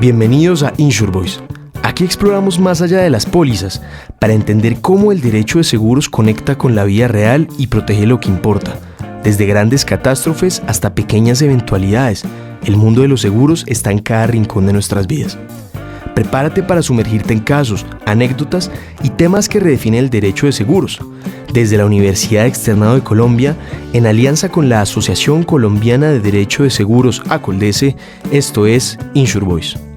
Bienvenidos a InsurVoice. Aquí exploramos más allá de las pólizas para entender cómo el derecho de seguros conecta con la vida real y protege lo que importa. Desde grandes catástrofes hasta pequeñas eventualidades, el mundo de los seguros está en cada rincón de nuestras vidas. Prepárate para sumergirte en casos, anécdotas y temas que redefinen el derecho de seguros. Desde la Universidad Externado de Colombia, en alianza con la Asociación Colombiana de Derecho de Seguros, ACOLDESE, esto es InsurVoice.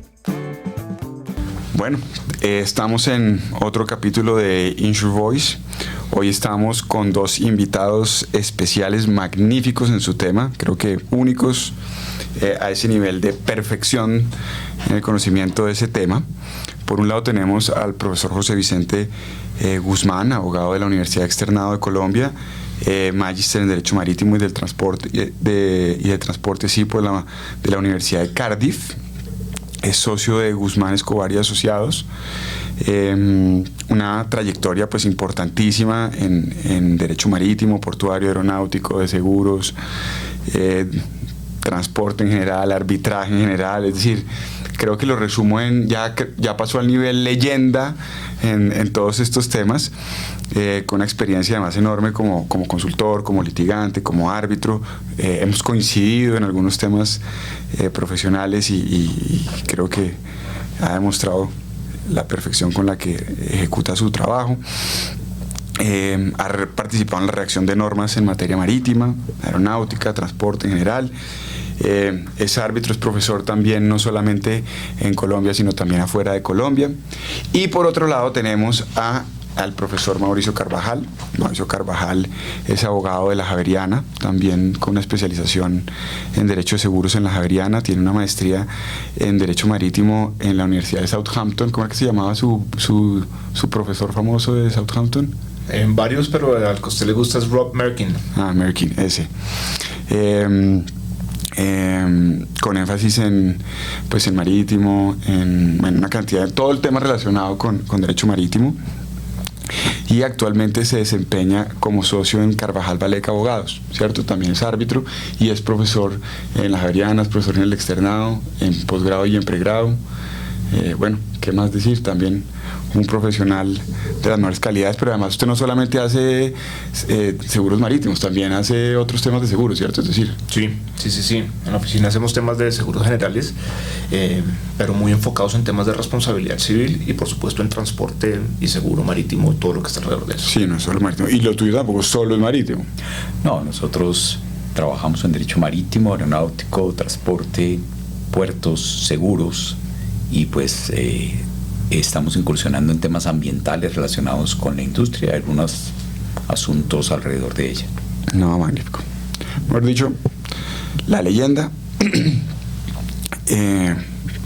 Bueno, estamos en otro capítulo de InsurVoice. Hoy estamos con dos invitados especiales magníficos en su tema, creo que únicos a ese nivel de perfección en el conocimiento de ese tema. Por un lado tenemos al profesor José Vicente Guzmán, abogado de la Universidad Externado de Colombia, magíster en Derecho Marítimo y del Transporte de Transporte SIPO de la Universidad de Cardiff. Es socio de Guzmán Escobar y Asociados, una trayectoria pues importantísima en derecho marítimo, portuario, aeronáutico, de seguros, transporte en general, arbitraje en general. Es decir, creo que lo resumo en ya pasó al nivel leyenda en todos estos temas, con una experiencia además enorme como consultor, como litigante, como árbitro. Hemos coincidido en algunos temas profesionales y creo que ha demostrado la perfección con la que ejecuta su trabajo. Ha participado en la redacción de normas en materia marítima, aeronáutica, transporte en general. Es árbitro, es profesor también, no solamente en Colombia, sino también afuera de Colombia. Y por otro lado tenemos al profesor Mauricio Carvajal. Mauricio Carvajal es abogado de la Javeriana, también con una especialización en Derecho de Seguros en la Javeriana. Tiene una maestría en Derecho Marítimo en la Universidad de Southampton. ¿Cómo es que se llamaba su profesor famoso de Southampton? En varios, pero al que a usted le gusta es Rob Merkin. Merkin, ese. Con énfasis en marítimo, en una cantidad de todo el tema relacionado con derecho marítimo, y actualmente se desempeña como socio en Carvajal Valeca Abogados, ¿cierto? También es árbitro y es profesor en las Javerianas, profesor en el externado, en posgrado y en pregrado. Bueno, ¿qué más decir? También un profesional de las mejores calidades, pero además usted no solamente hace seguros marítimos, también hace otros temas de seguros, ¿cierto? Es decir, Sí. En la oficina hacemos temas de seguros generales, pero muy enfocados en temas de responsabilidad civil y por supuesto en transporte y seguro marítimo y todo lo que está alrededor de eso. Sí, no es solo marítimo. Y lo tuyo tampoco solo es marítimo. No, nosotros trabajamos en derecho marítimo, aeronáutico, transporte, puertos, seguros, y pues estamos incursionando en temas ambientales relacionados con la industria y algunos asuntos alrededor de ella. No, magnífico. Mejor dicho, la leyenda,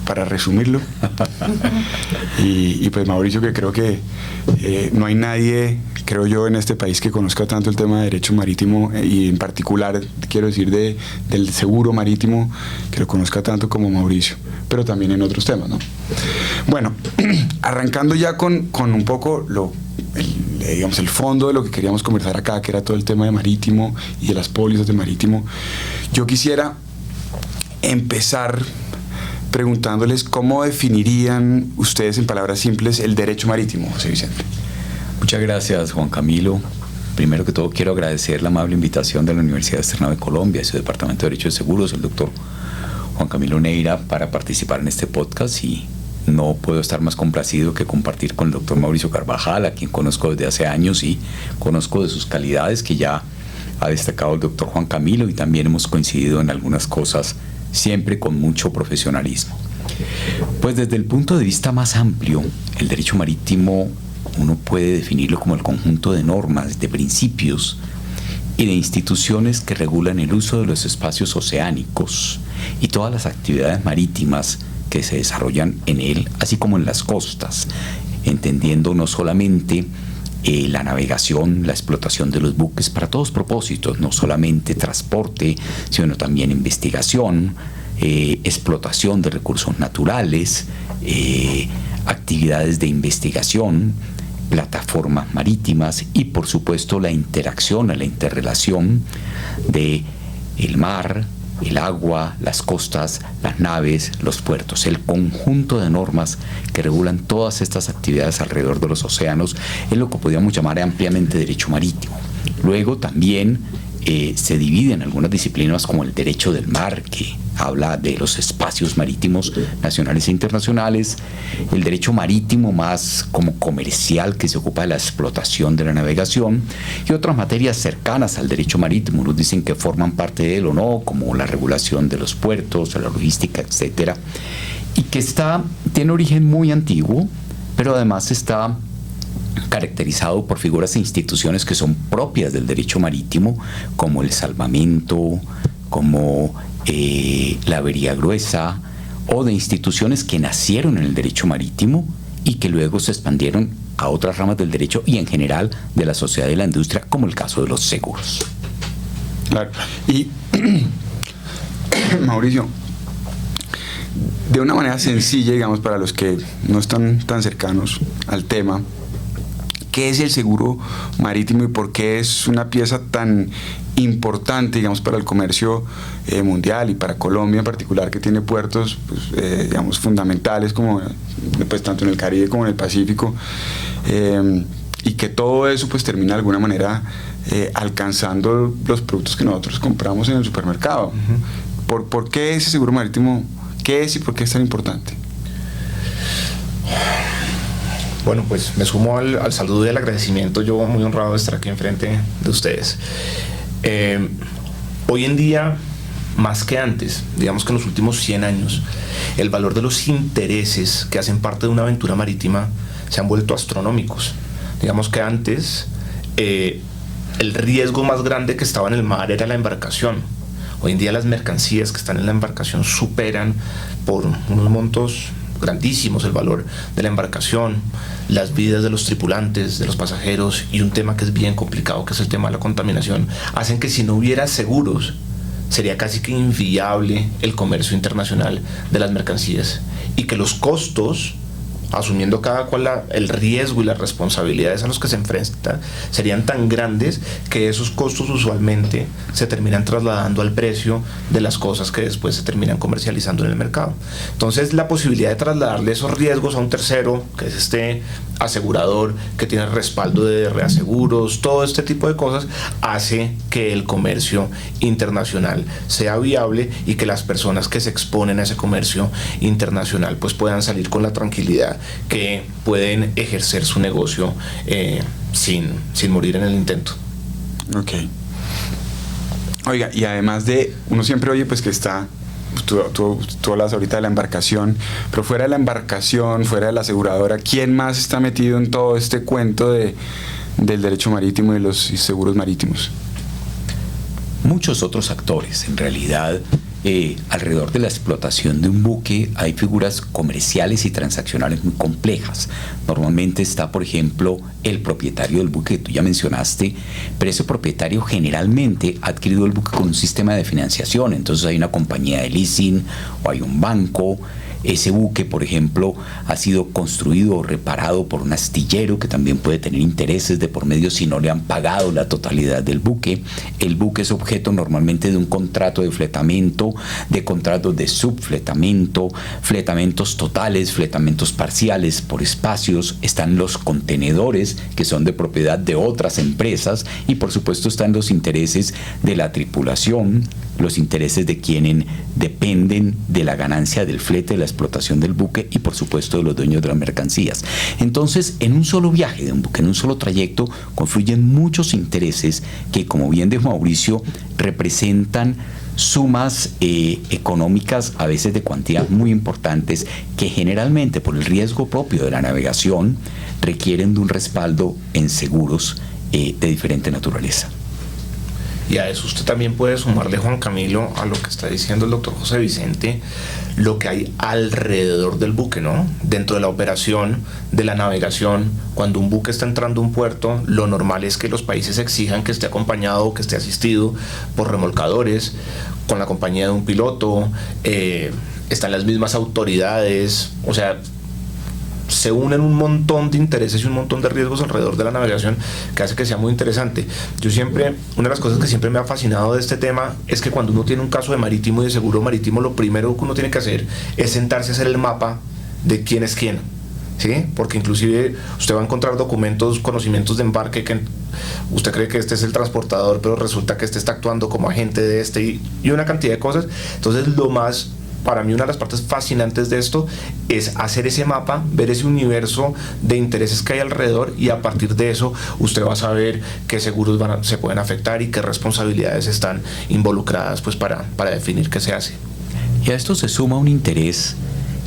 para resumirlo, y pues Mauricio, que creo que no hay nadie, creo yo, en este país que conozca tanto el tema de derecho marítimo, y en particular, quiero decir, del seguro marítimo, que lo conozca tanto como Mauricio, pero también en otros temas, ¿no? Bueno, arrancando ya con un poco el fondo de lo que queríamos conversar acá, que era todo el tema de marítimo y de las pólizas de marítimo. Yo quisiera empezar preguntándoles cómo definirían ustedes en palabras simples el derecho marítimo, José Vicente. Muchas gracias, Juan Camilo. Primero que todo quiero agradecer la amable invitación de la Universidad Externado de Colombia y su Departamento de Derecho de Seguros, el doctor Juan Camilo Neira, para participar en este podcast, y no puedo estar más complacido que compartir con el doctor Mauricio Carvajal, a quien conozco desde hace años y conozco de sus calidades que ya ha destacado el doctor Juan Camilo, y también hemos coincidido en algunas cosas, siempre con mucho profesionalismo. Pues desde el punto de vista más amplio, el derecho marítimo uno puede definirlo como el conjunto de normas, de principios y de instituciones que regulan el uso de los espacios oceánicos y todas las actividades marítimas que se desarrollan en él, así como en las costas, entendiendo no solamente la navegación, la explotación de los buques para todos propósitos, no solamente transporte, sino también investigación, explotación de recursos naturales, actividades de investigación, plataformas marítimas y por supuesto la interacción, la interrelación de el mar, el agua, las costas, las naves, los puertos, el conjunto de normas que regulan todas estas actividades alrededor de los océanos es lo que podríamos llamar ampliamente derecho marítimo. Luego también se divide en algunas disciplinas como el derecho del mar, que habla de los espacios marítimos nacionales e internacionales, el derecho marítimo más como comercial, que se ocupa de la explotación de la navegación, y otras materias cercanas al derecho marítimo, nos dicen que forman parte de él o no, como la regulación de los puertos, la logística, etcétera, y que tiene origen muy antiguo, pero además está caracterizado por figuras e instituciones que son propias del derecho marítimo, como el salvamento, como la avería gruesa, o de instituciones que nacieron en el derecho marítimo y que luego se expandieron a otras ramas del derecho y en general de la sociedad y la industria, como el caso de los seguros. Claro. Y Mauricio, de una manera sencilla, digamos, para los que no están tan cercanos al tema, ¿qué es el seguro marítimo y por qué es una pieza tan importante, digamos, para el comercio mundial y para Colombia en particular, que tiene puertos, pues, digamos, fundamentales, como pues, tanto en el Caribe como en el Pacífico, y que todo eso pues termina de alguna manera alcanzando los productos que nosotros compramos en el supermercado? ¿Por qué ese seguro marítimo? ¿Qué es y por qué es tan importante? Bueno, pues me sumo al saludo y al agradecimiento. Yo muy honrado de estar aquí enfrente de ustedes. Hoy en día, más que antes, digamos que en los últimos 100 años, el valor de los intereses que hacen parte de una aventura marítima se han vuelto astronómicos. Digamos que antes el riesgo más grande que estaba en el mar era la embarcación. Hoy en día las mercancías que están en la embarcación superan por unos montos grandísimos el valor de la embarcación, las vidas de los tripulantes, de los pasajeros, y un tema que es bien complicado, que es el tema de la contaminación, hacen que si no hubiera seguros sería casi que inviable el comercio internacional de las mercancías, y que los costos, asumiendo cada cual el riesgo y las responsabilidades a los que se enfrenta, serían tan grandes que esos costos usualmente se terminan trasladando al precio de las cosas que después se terminan comercializando en el mercado. Entonces, la posibilidad de trasladarle esos riesgos a un tercero, que es este asegurador que tiene respaldo de reaseguros, todo este tipo de cosas, hace que el comercio internacional sea viable y que las personas que se exponen a ese comercio internacional pues puedan salir con la tranquilidad que pueden ejercer su negocio sin morir en el intento. Ok. Oiga, y además uno siempre oye pues que está, tú hablas ahorita de la embarcación, pero fuera de la embarcación, fuera de la aseguradora, ¿quién más está metido en todo este cuento del derecho marítimo y los seguros marítimos? Muchos otros actores, en realidad. Alrededor de la explotación de un buque hay figuras comerciales y transaccionales muy complejas. Normalmente está, por ejemplo, el propietario del buque que tú ya mencionaste, pero ese propietario generalmente ha adquirido el buque con un sistema de financiación. Entonces hay una compañía de leasing o hay un banco. Ese buque, por ejemplo, ha sido construido o reparado por un astillero que también puede tener intereses de por medio si no le han pagado la totalidad del buque. El buque es objeto normalmente de un contrato de fletamento, de contratos de subfletamento, fletamentos totales, fletamentos parciales por espacios. Están los contenedores que son de propiedad de otras empresas y por supuesto están los intereses de la tripulación, los intereses de quienes dependen de la ganancia del flete, de la explotación del buque y por supuesto de los dueños de las mercancías. Entonces, en un solo viaje de un buque, en un solo trayecto, confluyen muchos intereses que, como bien dijo Mauricio, representan sumas económicas, a veces de cuantía muy importantes, que generalmente por el riesgo propio de la navegación requieren de un respaldo en seguros de diferente naturaleza. Y a eso usted también puede sumarle, Juan Camilo, a lo que está diciendo el doctor José Vicente, lo que hay alrededor del buque, ¿no? Dentro de la operación de la navegación, cuando un buque está entrando a un puerto, lo normal es que los países exijan que esté acompañado o que esté asistido por remolcadores, con la compañía de un piloto, están las mismas autoridades, o sea, se unen un montón de intereses y un montón de riesgos alrededor de la navegación que hace que sea muy interesante. Una de las cosas que siempre me ha fascinado de este tema es que cuando uno tiene un caso de marítimo y de seguro marítimo, lo primero que uno tiene que hacer es sentarse a hacer el mapa de quién es quién, ¿sí? Porque inclusive usted va a encontrar documentos, conocimientos de embarque que usted cree que este es el transportador, pero resulta que este está actuando como agente de este y una cantidad de cosas. Entonces para mí una de las partes fascinantes de esto es hacer ese mapa, ver ese universo de intereses que hay alrededor, y a partir de eso usted va a saber qué seguros se pueden afectar y qué responsabilidades están involucradas, pues para definir qué se hace. Y a esto se suma un interés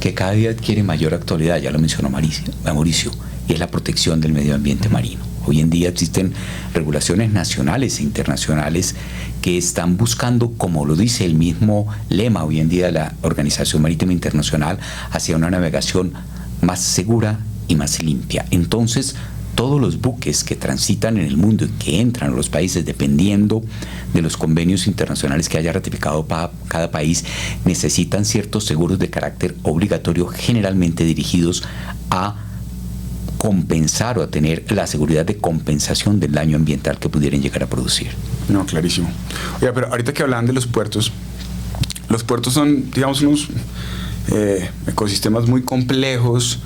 que cada día adquiere mayor actualidad, ya lo mencionó Mauricio, y es la protección del medio ambiente marino. Hoy en día existen regulaciones nacionales e internacionales que están buscando, como lo dice el mismo lema hoy en día de la Organización Marítima Internacional, hacia una navegación más segura y más limpia. Entonces, todos los buques que transitan en el mundo y que entran a los países, dependiendo de los convenios internacionales que haya ratificado cada país, necesitan ciertos seguros de carácter obligatorio, generalmente dirigidos a compensar o a tener la seguridad de compensación del daño ambiental que pudieran llegar a producir. No, clarísimo. Oiga, pero ahorita que hablaban de los puertos son, digamos, unos ecosistemas muy complejos,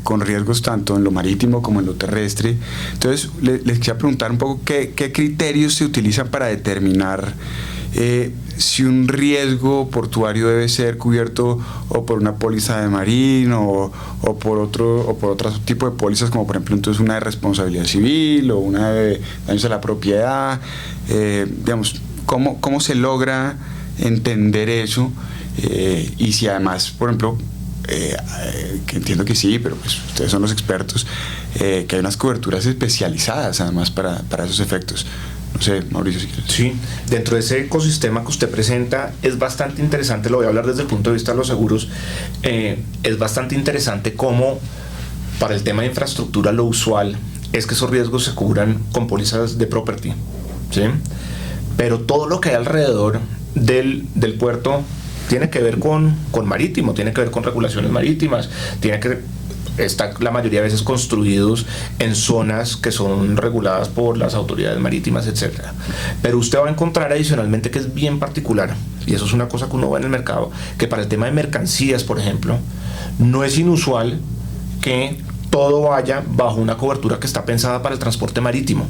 con riesgos tanto en lo marítimo como en lo terrestre. Entonces, les quería preguntar un poco qué criterios se utilizan para determinar si un riesgo portuario debe ser cubierto o por una póliza de marino o por otro tipo de pólizas, como por ejemplo entonces una de responsabilidad civil o una de daños a la propiedad. Digamos, ¿cómo se logra entender eso? Y si además, por ejemplo, que entiendo que sí, pero pues ustedes son los expertos, que hay unas coberturas especializadas además para esos efectos. No sé, Mauricio, si quieres. Sí, dentro de ese ecosistema que usted presenta es bastante interesante, lo voy a hablar desde el punto de vista de los seguros, es bastante interesante cómo para el tema de infraestructura lo usual es que esos riesgos se cubran con pólizas de property, ¿sí? Pero todo lo que hay alrededor del puerto tiene que ver con marítimo, tiene que ver con regulaciones marítimas, está la mayoría de veces construidos en zonas que son reguladas por las autoridades marítimas, etcétera. Pero usted va a encontrar adicionalmente que es bien particular, y eso es una cosa que uno ve en el mercado, que para el tema de mercancías, por ejemplo, no es inusual que todo vaya bajo una cobertura que está pensada para el transporte marítimo.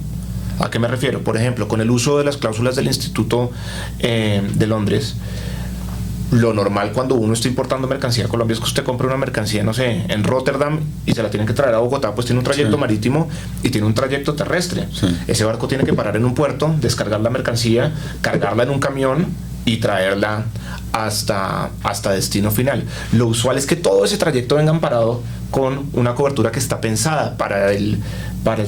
¿A qué me refiero? Por ejemplo, con el uso de las cláusulas del Instituto de Londres, lo normal cuando uno está importando mercancía a Colombia es que usted compre una mercancía, no sé, en Rotterdam y se la tienen que traer a Bogotá, pues tiene un trayecto marítimo y tiene un trayecto terrestre. Ese barco tiene que parar en un puerto, descargar la mercancía, cargarla en un camión y traerla hasta destino final. Lo usual es que todo ese trayecto venga amparado con una cobertura que está pensada para el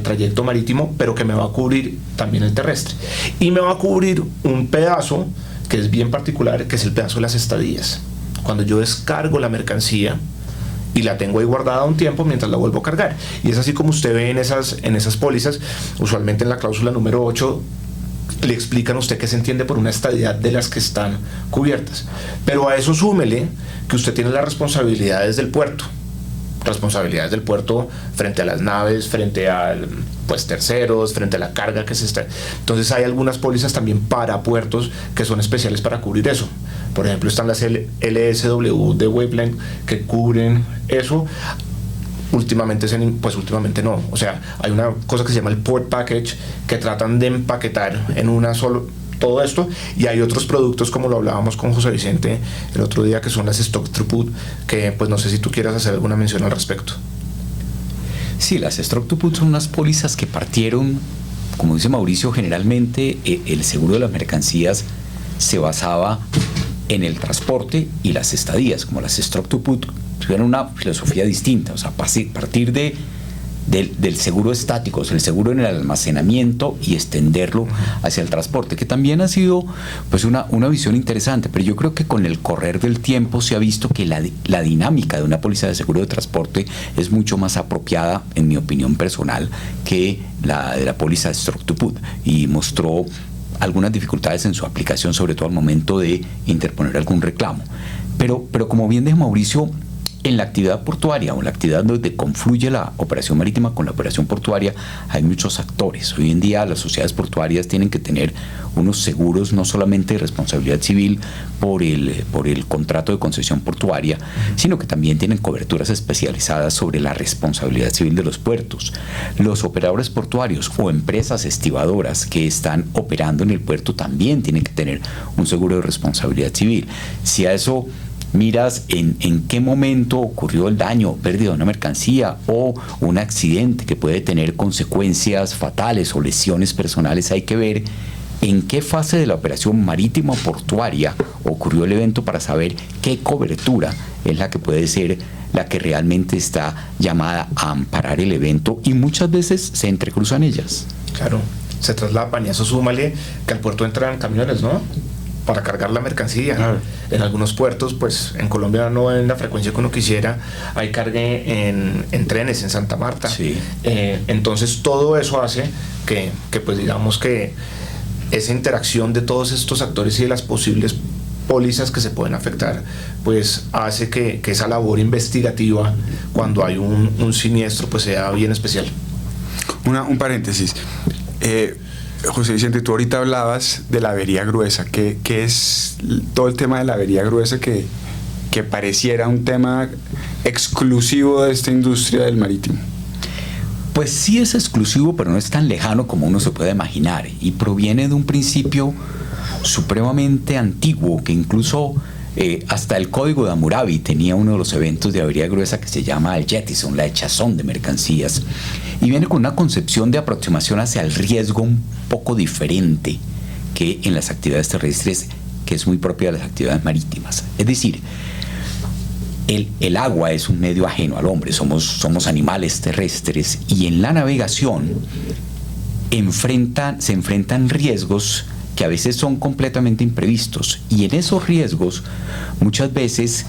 trayecto marítimo, pero que me va a cubrir también el terrestre. Y me va a cubrir un pedazo que es bien particular, que es el pedazo de las estadías. Cuando yo descargo la mercancía y la tengo ahí guardada un tiempo mientras la vuelvo a cargar. Y es así como usted ve en esas pólizas, usualmente en la cláusula número 8, le explican a usted qué se entiende por una estadía de las que están cubiertas. Pero a eso súmele que usted tiene las responsabilidades del puerto. Responsabilidades del puerto frente a las naves, frente a terceros, frente a la carga que se está. Entonces hay algunas pólizas también para puertos que son especiales para cubrir eso. Por ejemplo, están las LSW de Waveline que cubren eso. Últimamente no. O sea, hay una cosa que se llama el Port Package, que tratan de empaquetar en una sola todo esto, y hay otros productos, como lo hablábamos con José Vicente el otro día, que son las Stock Throughput, que pues no sé si tú quieras hacer alguna mención al respecto. Sí, las Stock Throughput son unas pólizas que partieron, como dice Mauricio, generalmente el seguro de las mercancías se basaba en el transporte y las estadías. Como las Stock Throughput tuvieron una filosofía distinta, o sea, partir del seguro estático, o sea, el seguro en el almacenamiento, y extenderlo hacia el transporte, que también ha sido pues una visión interesante. Pero yo creo que con el correr del tiempo se ha visto que la dinámica de una póliza de seguro de transporte es mucho más apropiada, en mi opinión personal, que la de la póliza de Stock to Put, y mostró algunas dificultades en su aplicación, sobre todo al momento de interponer algún reclamo. Pero como bien dijo Mauricio, En la actividad portuaria o en la actividad donde confluye la operación marítima con la operación portuaria hay muchos actores. Hoy en día las sociedades portuarias tienen que tener unos seguros no solamente de responsabilidad civil por el contrato de concesión portuaria, sino que también tienen coberturas especializadas sobre la responsabilidad civil de los puertos. Los operadores portuarios o empresas estibadoras que están operando en el puerto también tienen que tener un seguro de responsabilidad civil. Si a eso miras en qué momento ocurrió el daño o pérdida de una mercancía o un accidente que puede tener consecuencias fatales o lesiones personales, hay que ver en qué fase de la operación marítima o portuaria ocurrió el evento para saber qué cobertura es la que puede ser la que realmente está llamada a amparar el evento, y muchas veces se entrecruzan ellas. Claro, se traslapan, y eso súmale que al puerto entran camiones, ¿no?, para cargar la mercancía. En algunos puertos, pues en Colombia no en la frecuencia que uno quisiera, hay cargue en trenes, en Santa Marta. Sí. Entonces todo eso hace que pues digamos que esa interacción de todos estos actores y de las posibles pólizas que se pueden afectar, pues hace que esa labor investigativa, cuando hay un siniestro, pues sea bien especial. Un paréntesis. José Vicente, tú ahorita hablabas de la avería gruesa. ¿Qué es todo el tema de la avería gruesa que pareciera un tema exclusivo de esta industria del marítimo? Pues sí es exclusivo, pero no es tan lejano como uno se puede imaginar, y proviene de un principio supremamente antiguo que incluso hasta el Código de Hammurabi tenía uno de los eventos de avería gruesa que se llama el Jettison, la echazón de mercancías, y viene con una concepción de aproximación hacia el riesgo un poco diferente que en las actividades terrestres, que es muy propia de las actividades marítimas. Es decir, el agua es un medio ajeno al hombre, somos animales terrestres, y en la navegación se enfrentan riesgos que a veces son completamente imprevistos, y en esos riesgos muchas veces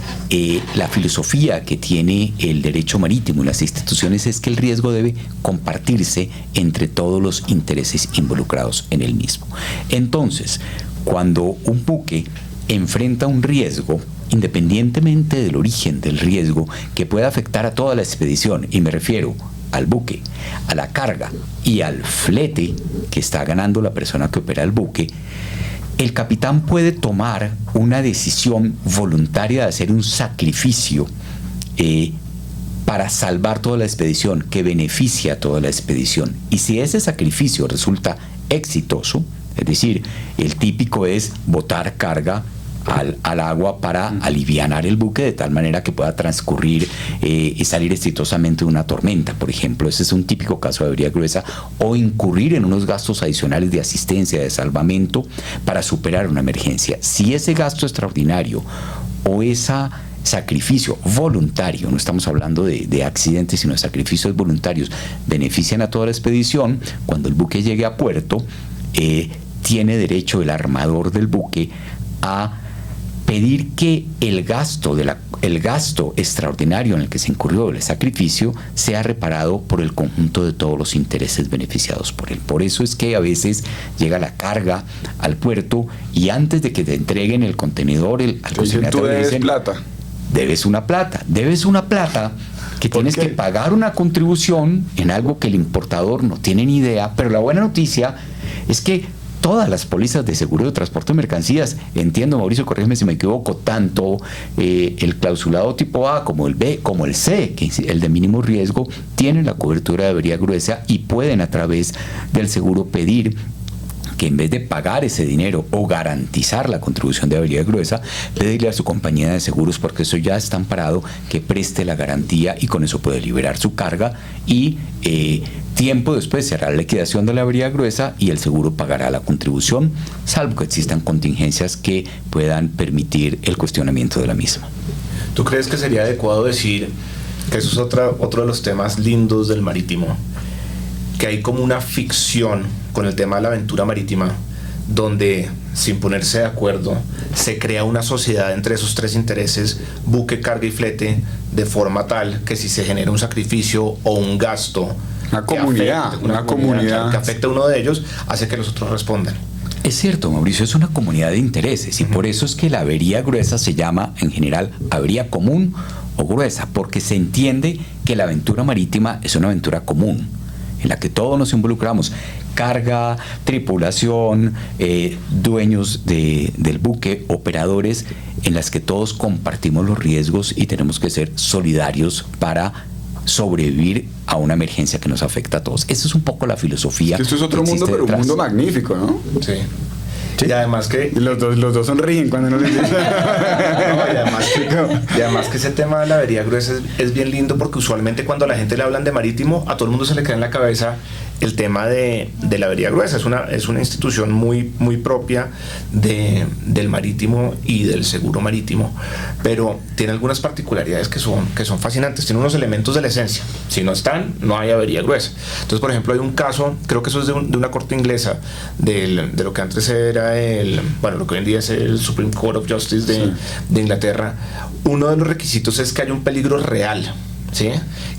la filosofía que tiene el derecho marítimo y las instituciones es que el riesgo debe compartirse entre todos los intereses involucrados en el mismo. Entonces, cuando un buque enfrenta un riesgo, independientemente del origen del riesgo que pueda afectar a toda la expedición, y me refiero al buque, a la carga y al flete que está ganando la persona que opera el buque, el capitán puede tomar una decisión voluntaria de hacer un sacrificio para salvar toda la expedición, que beneficia a toda la expedición. Y si ese sacrificio resulta exitoso, es decir, el típico es botar carga al agua para alivianar el buque de tal manera que pueda transcurrir y salir exitosamente de una tormenta, por ejemplo. Ese es un típico caso de avería gruesa, o incurrir en unos gastos adicionales de asistencia, de salvamento para superar una emergencia. Si ese gasto extraordinario o ese sacrificio voluntario, no estamos hablando de accidentes, sino de sacrificios voluntarios, benefician a toda la expedición, cuando el buque llegue a puerto, tiene derecho el armador del buque a pedir que el gasto extraordinario en el que se incurrió el sacrificio sea reparado por el conjunto de todos los intereses beneficiados por él. Por eso es que a veces llega la carga al puerto y antes de que te entreguen el contenedor al consignatario le dicen: debes una plata que tienes que pagar una contribución en algo que el importador no tiene ni idea. Pero la buena noticia es que todas las pólizas de seguro de transporte de mercancías, entiendo, Mauricio, corrígeme si me equivoco, tanto el clausulado tipo A como el B como el C, que es el de mínimo riesgo, tienen la cobertura de avería gruesa y pueden a través del seguro pedir que en vez de pagar ese dinero o garantizar la contribución de avería gruesa, pedirle a su compañía de seguros, porque eso ya está amparado, que preste la garantía, y con eso puede liberar su carga y tiempo después se hará la liquidación de la avería gruesa y el seguro pagará la contribución, salvo que existan contingencias que puedan permitir el cuestionamiento de la misma. ¿Tú crees que sería adecuado decir que eso es otro de los temas lindos del marítimo? Que hay como una ficción con el tema de la aventura marítima, donde sin ponerse de acuerdo se crea una sociedad entre esos tres intereses, buque, carga y flete, de forma tal que si se genera un sacrificio o un gasto, una comunidad que afecta a uno de ellos, hace que los otros respondan. Es cierto, Mauricio, es una comunidad de intereses, y por eso es que la avería gruesa se llama en general avería común o gruesa, porque se entiende que la aventura marítima es una aventura común, en la que todos nos involucramos, carga, tripulación, dueños del buque, operadores, en las que todos compartimos los riesgos y tenemos que ser solidarios para sobrevivir a una emergencia que nos afecta a todos. Esa es un poco la filosofía. Esto es otro mundo, pero un mundo magnífico, ¿no? Sí. Sí. Y además que los dos sonríen cuando nos dicen. y además que ese tema de la avería gruesa es bien lindo, porque usualmente cuando a la gente le hablan de marítimo, a todo el mundo se le queda en la cabeza el tema de la avería gruesa. Es una institución muy, muy propia del marítimo y del seguro marítimo, pero tiene algunas particularidades que son fascinantes. Tiene unos elementos de la esencia. Si no están, no hay avería gruesa. Entonces, por ejemplo, hay un caso, creo que eso es de una corte inglesa, de lo que antes era lo que hoy en día es el Supreme Court of Justice de Inglaterra. Uno de los requisitos es que haya un peligro real, ¿sí?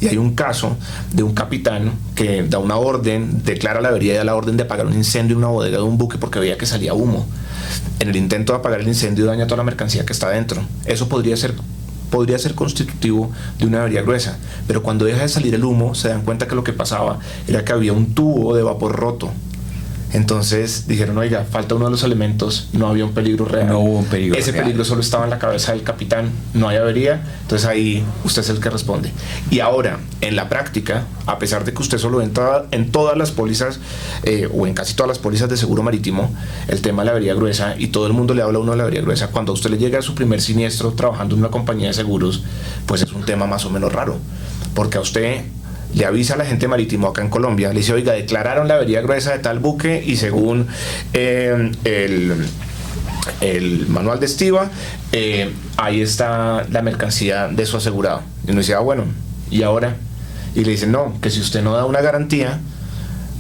Y hay un caso de un capitán que da una orden, declara la avería y da la orden de apagar un incendio en una bodega de un buque porque veía que salía humo. En el intento de apagar el incendio daña toda la mercancía que está dentro. Eso podría ser constitutivo de una avería gruesa, pero cuando deja de salir el humo se dan cuenta que lo que pasaba era que había un tubo de vapor roto. Entonces dijeron, oiga, falta uno de los elementos, no había un peligro real. No hubo un peligro Ese real. peligro solo estaba en la cabeza del capitán, no hay avería, entonces ahí usted es el que responde. Y ahora, en la práctica, a pesar de que usted solo entra en todas las pólizas, o en casi todas las pólizas de seguro marítimo, el tema de la avería gruesa, y todo el mundo le habla a uno de la avería gruesa, cuando a usted le llega a su primer siniestro trabajando en una compañía de seguros, pues es un tema más o menos raro, porque a usted le avisa a la gente marítimo acá en Colombia, le dice, oiga, declararon la avería gruesa de tal buque y según el manual de estiva, ahí está la mercancía de su asegurado. Y uno dice, bueno, ¿y ahora? Y le dicen, no, que si usted no da una garantía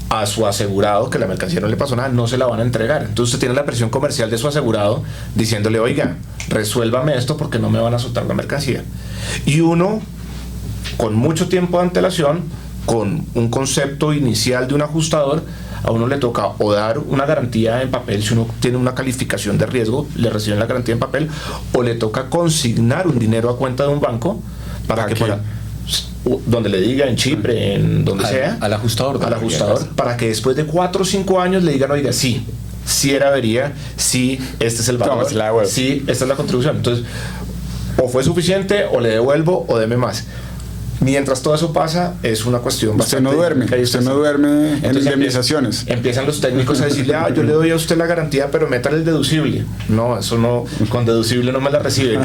a su asegurado que la mercancía no le pasó nada, no se la van a entregar. Entonces usted tiene la presión comercial de su asegurado diciéndole, oiga, resuélvame esto porque no me van a soltar la mercancía. Y uno, con mucho tiempo de antelación, con un concepto inicial de un ajustador, a uno le toca o dar una garantía en papel, si uno tiene una calificación de riesgo, le reciben la garantía en papel, o le toca consignar un dinero a cuenta de un banco para que donde le diga, en Chipre, en donde sea, al ajustador, para que después de 4 o 5 años le digan, oiga, sí era avería, sí, este es el valor, sí, esta es la contribución. Entonces, o fue suficiente, o le devuelvo, o deme más. Mientras todo eso pasa, es una cuestión bastante... Usted no duerme en indemnizaciones. Empiezan los técnicos a decirle, yo le doy a usted la garantía, pero métale el deducible. No, eso no, con deducible no me la reciben.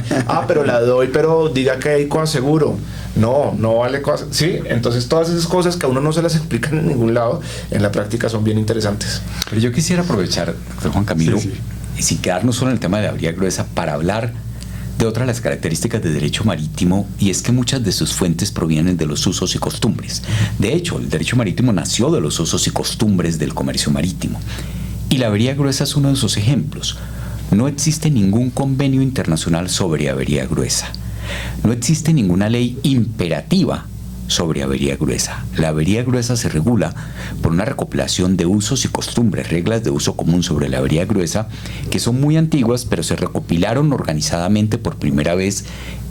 Pero la doy, pero diga que hay coaseguro. No vale coaseguro. Sí, entonces todas esas cosas que a uno no se las explican en ningún lado, en la práctica son bien interesantes. Pero yo quisiera aprovechar, doctor Juan Camilo, y sin quedarnos solo en el tema de la avería gruesa, para hablar de otra de las características del derecho marítimo, y es que muchas de sus fuentes provienen de los usos y costumbres. De hecho, el derecho marítimo nació de los usos y costumbres del comercio marítimo, y la avería gruesa es uno de esos ejemplos. No existe ningún convenio internacional sobre avería gruesa. No existe ninguna ley imperativa sobre avería gruesa. La avería gruesa se regula por una recopilación de usos y costumbres, reglas de uso común sobre la avería gruesa, que son muy antiguas, pero se recopilaron organizadamente por primera vez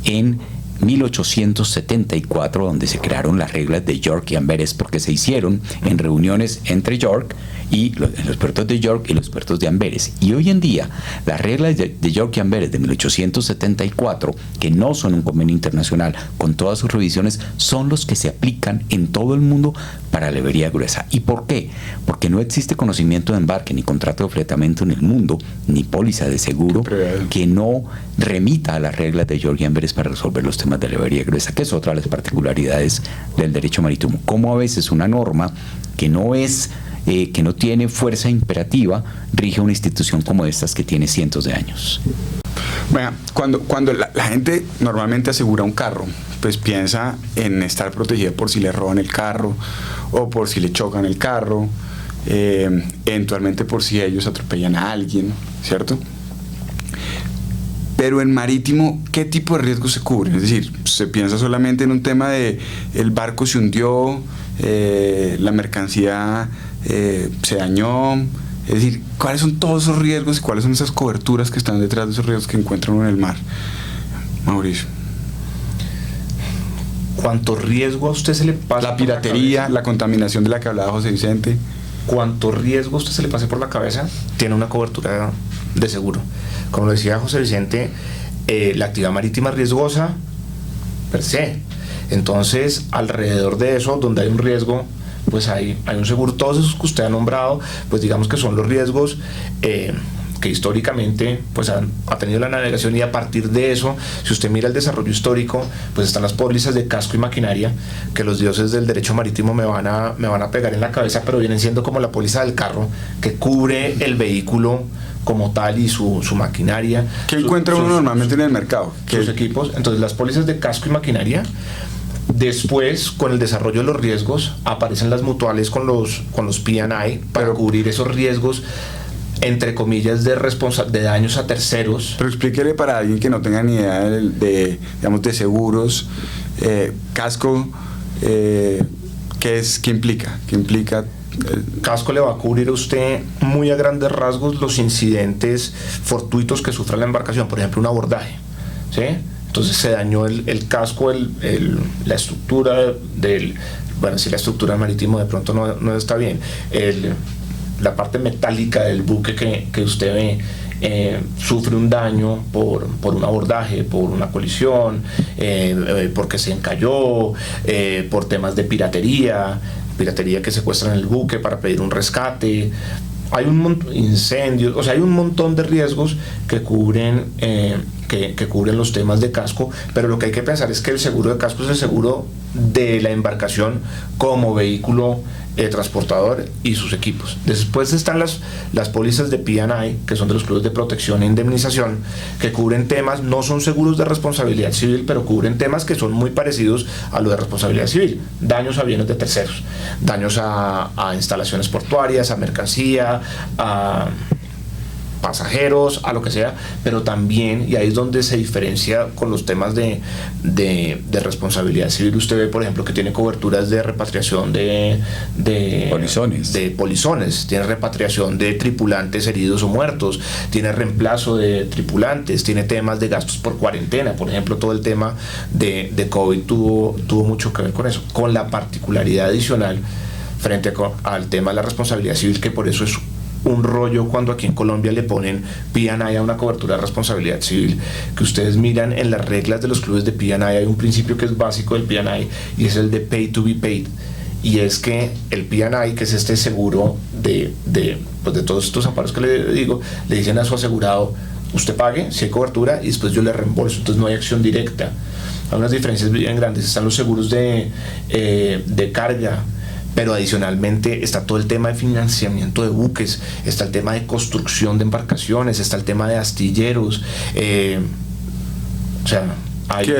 en 1874, donde se crearon las reglas de York y Amberes, porque se hicieron en reuniones entre York y los puertos de York y los puertos de Amberes. Y hoy en día, las reglas de York y Amberes de 1874, que no son un convenio internacional, con todas sus revisiones, son los que se aplican en todo el mundo para la avería gruesa. ¿Y por qué? Porque no existe conocimiento de embarque ni contrato de fletamento en el mundo, ni póliza de seguro que no remita a las reglas de York y Amberes para resolver los temas de la avería gruesa, que es otra de las particularidades del derecho marítimo. Como a veces una norma que no tiene fuerza imperativa rige una institución como estas que tiene cientos de años. Bueno, cuando la gente normalmente asegura un carro, pues piensa en estar protegida por si le roban el carro o por si le chocan el carro, eventualmente por si ellos atropellan a alguien, ¿cierto? Pero en marítimo, ¿qué tipo de riesgos se cubren? Es decir, se piensa solamente en un tema de el barco se hundió, la mercancía se dañó. Es decir, ¿cuáles son todos esos riesgos y cuáles son esas coberturas que están detrás de esos riesgos que encuentra uno en el mar? Mauricio. cuánto riesgo a usted se le pasa. La piratería, la contaminación de la que hablaba José Vicente. Cuánto riesgo a usted se le pase por la cabeza, tiene una cobertura de seguro. Como lo decía José Vicente, la actividad marítima es riesgosa per se. Entonces, alrededor de eso, donde hay un riesgo, pues hay un seguro. Todos esos que usted ha nombrado, pues digamos que son los riesgos que históricamente pues ha tenido la navegación, y a partir de eso, si usted mira el desarrollo histórico, pues están las pólizas de casco y maquinaria, que los dioses del derecho marítimo me van a pegar en la cabeza, pero vienen siendo como la póliza del carro, que cubre el vehículo como tal y su maquinaria. ¿Qué encuentra uno normalmente en el mercado? Sus equipos. Entonces, las pólizas de casco y maquinaria. Después, con el desarrollo de los riesgos, aparecen las mutuales con los P&I para cubrir esos riesgos, entre comillas, de daños a terceros. Pero explíquele para alguien que no tenga ni idea de seguros, casco, ¿qué implica? ¿Qué implica? Casco le va a cubrir a usted muy a grandes rasgos los incidentes fortuitos que sufra la embarcación, por ejemplo un abordaje, ¿sí? Entonces se dañó el casco, la estructura si la estructura del marítimo de pronto no está bien, la parte metálica del buque que usted ve sufre un daño por un abordaje, por una colisión, porque se encalló, por temas de piratería que secuestran el buque para pedir un rescate. Hay incendios, o sea, hay un montón de riesgos que cubren los temas de casco, pero lo que hay que pensar es que el seguro de casco es el seguro de la embarcación como vehículo transportador y sus equipos. Después están las pólizas de P&I, que son de los clubes de protección e indemnización, que cubren temas, no son seguros de responsabilidad civil, pero cubren temas que son muy parecidos a lo de responsabilidad civil: daños a bienes de terceros, daños a instalaciones portuarias, a mercancía, a pasajeros, a lo que sea, pero también, y ahí es donde se diferencia con los temas de responsabilidad civil. Usted ve, por ejemplo, que tiene coberturas de repatriación de polizones, tiene repatriación de tripulantes heridos o muertos, tiene reemplazo de tripulantes, tiene temas de gastos por cuarentena. Por ejemplo, todo el tema de COVID tuvo mucho que ver con eso, con la particularidad adicional frente al tema de la responsabilidad civil, que por eso es un rollo cuando aquí en Colombia le ponen P&I a una cobertura de responsabilidad civil. Que ustedes miran en las reglas de los clubes de P&I, hay un principio que es básico del P&I, y es el de pay to be paid, y es que el P&I, que es este seguro de todos estos amparos que le digo, le dicen a su asegurado: usted pague si hay cobertura y después yo le reembolso. Entonces no hay acción directa. Hay unas diferencias bien grandes. Están los seguros de carga, pero adicionalmente está todo el tema de financiamiento de buques, está el tema de construcción de embarcaciones, está el tema de astilleros. ¿Qué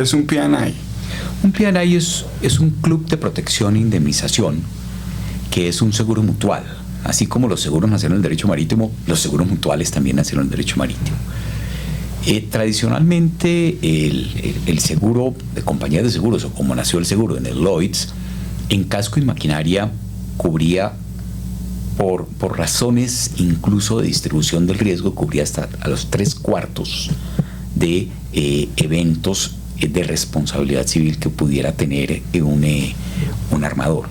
es un P&I? Un P&I es un club de protección e indemnización, que es un seguro mutual. Así como los seguros nacieron en el derecho marítimo, los seguros mutuales también nacieron en el derecho marítimo. Tradicionalmente el seguro de compañías de seguros, o como nació el seguro en el Lloyd's, en casco y maquinaria cubría por razones incluso de distribución del riesgo, cubría hasta a los 3/4 de eventos de responsabilidad civil que pudiera tener un armador.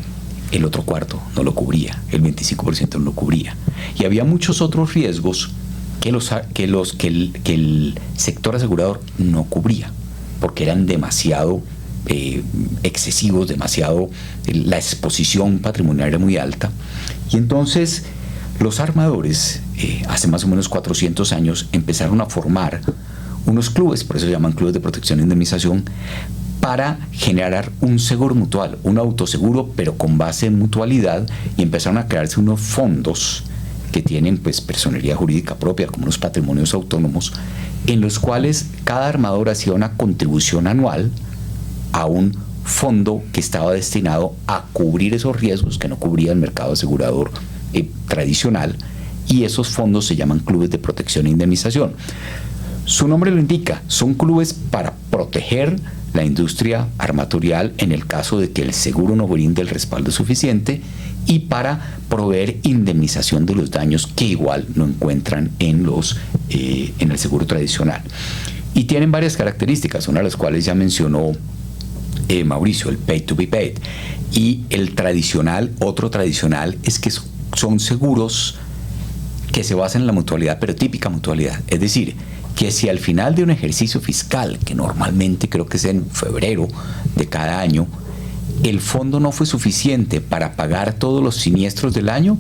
El otro cuarto no lo cubría, el 25% no lo cubría. Y había muchos otros riesgos que el sector asegurador no cubría, porque eran demasiado excesivos, la exposición patrimonial era muy alta. Y entonces los armadores, hace más o menos 400 años, empezaron a formar unos clubes, por eso se llaman clubes de protección e indemnización, para generar un seguro mutual, un autoseguro, pero con base en mutualidad, y empezaron a crearse unos fondos que tienen pues personería jurídica propia, como unos patrimonios autónomos, en los cuales cada armador hacía una contribución anual a un fondo que estaba destinado a cubrir esos riesgos que no cubría el mercado asegurador tradicional, y esos fondos se llaman clubes de protección e indemnización. Su nombre lo indica, son clubes para proteger la industria armatorial en el caso de que el seguro no brinde el respaldo suficiente, y para proveer indemnización de los daños que igual no encuentran en el seguro tradicional. Y tienen varias características, una de las cuales ya mencionó Mauricio, el pay to be paid. Y el tradicional, otro tradicional, es que son seguros que se basan en la mutualidad, pero típica mutualidad. Es decir, que si al final de un ejercicio fiscal, que normalmente creo que es en febrero de cada año, el fondo no fue suficiente para pagar todos los siniestros del año,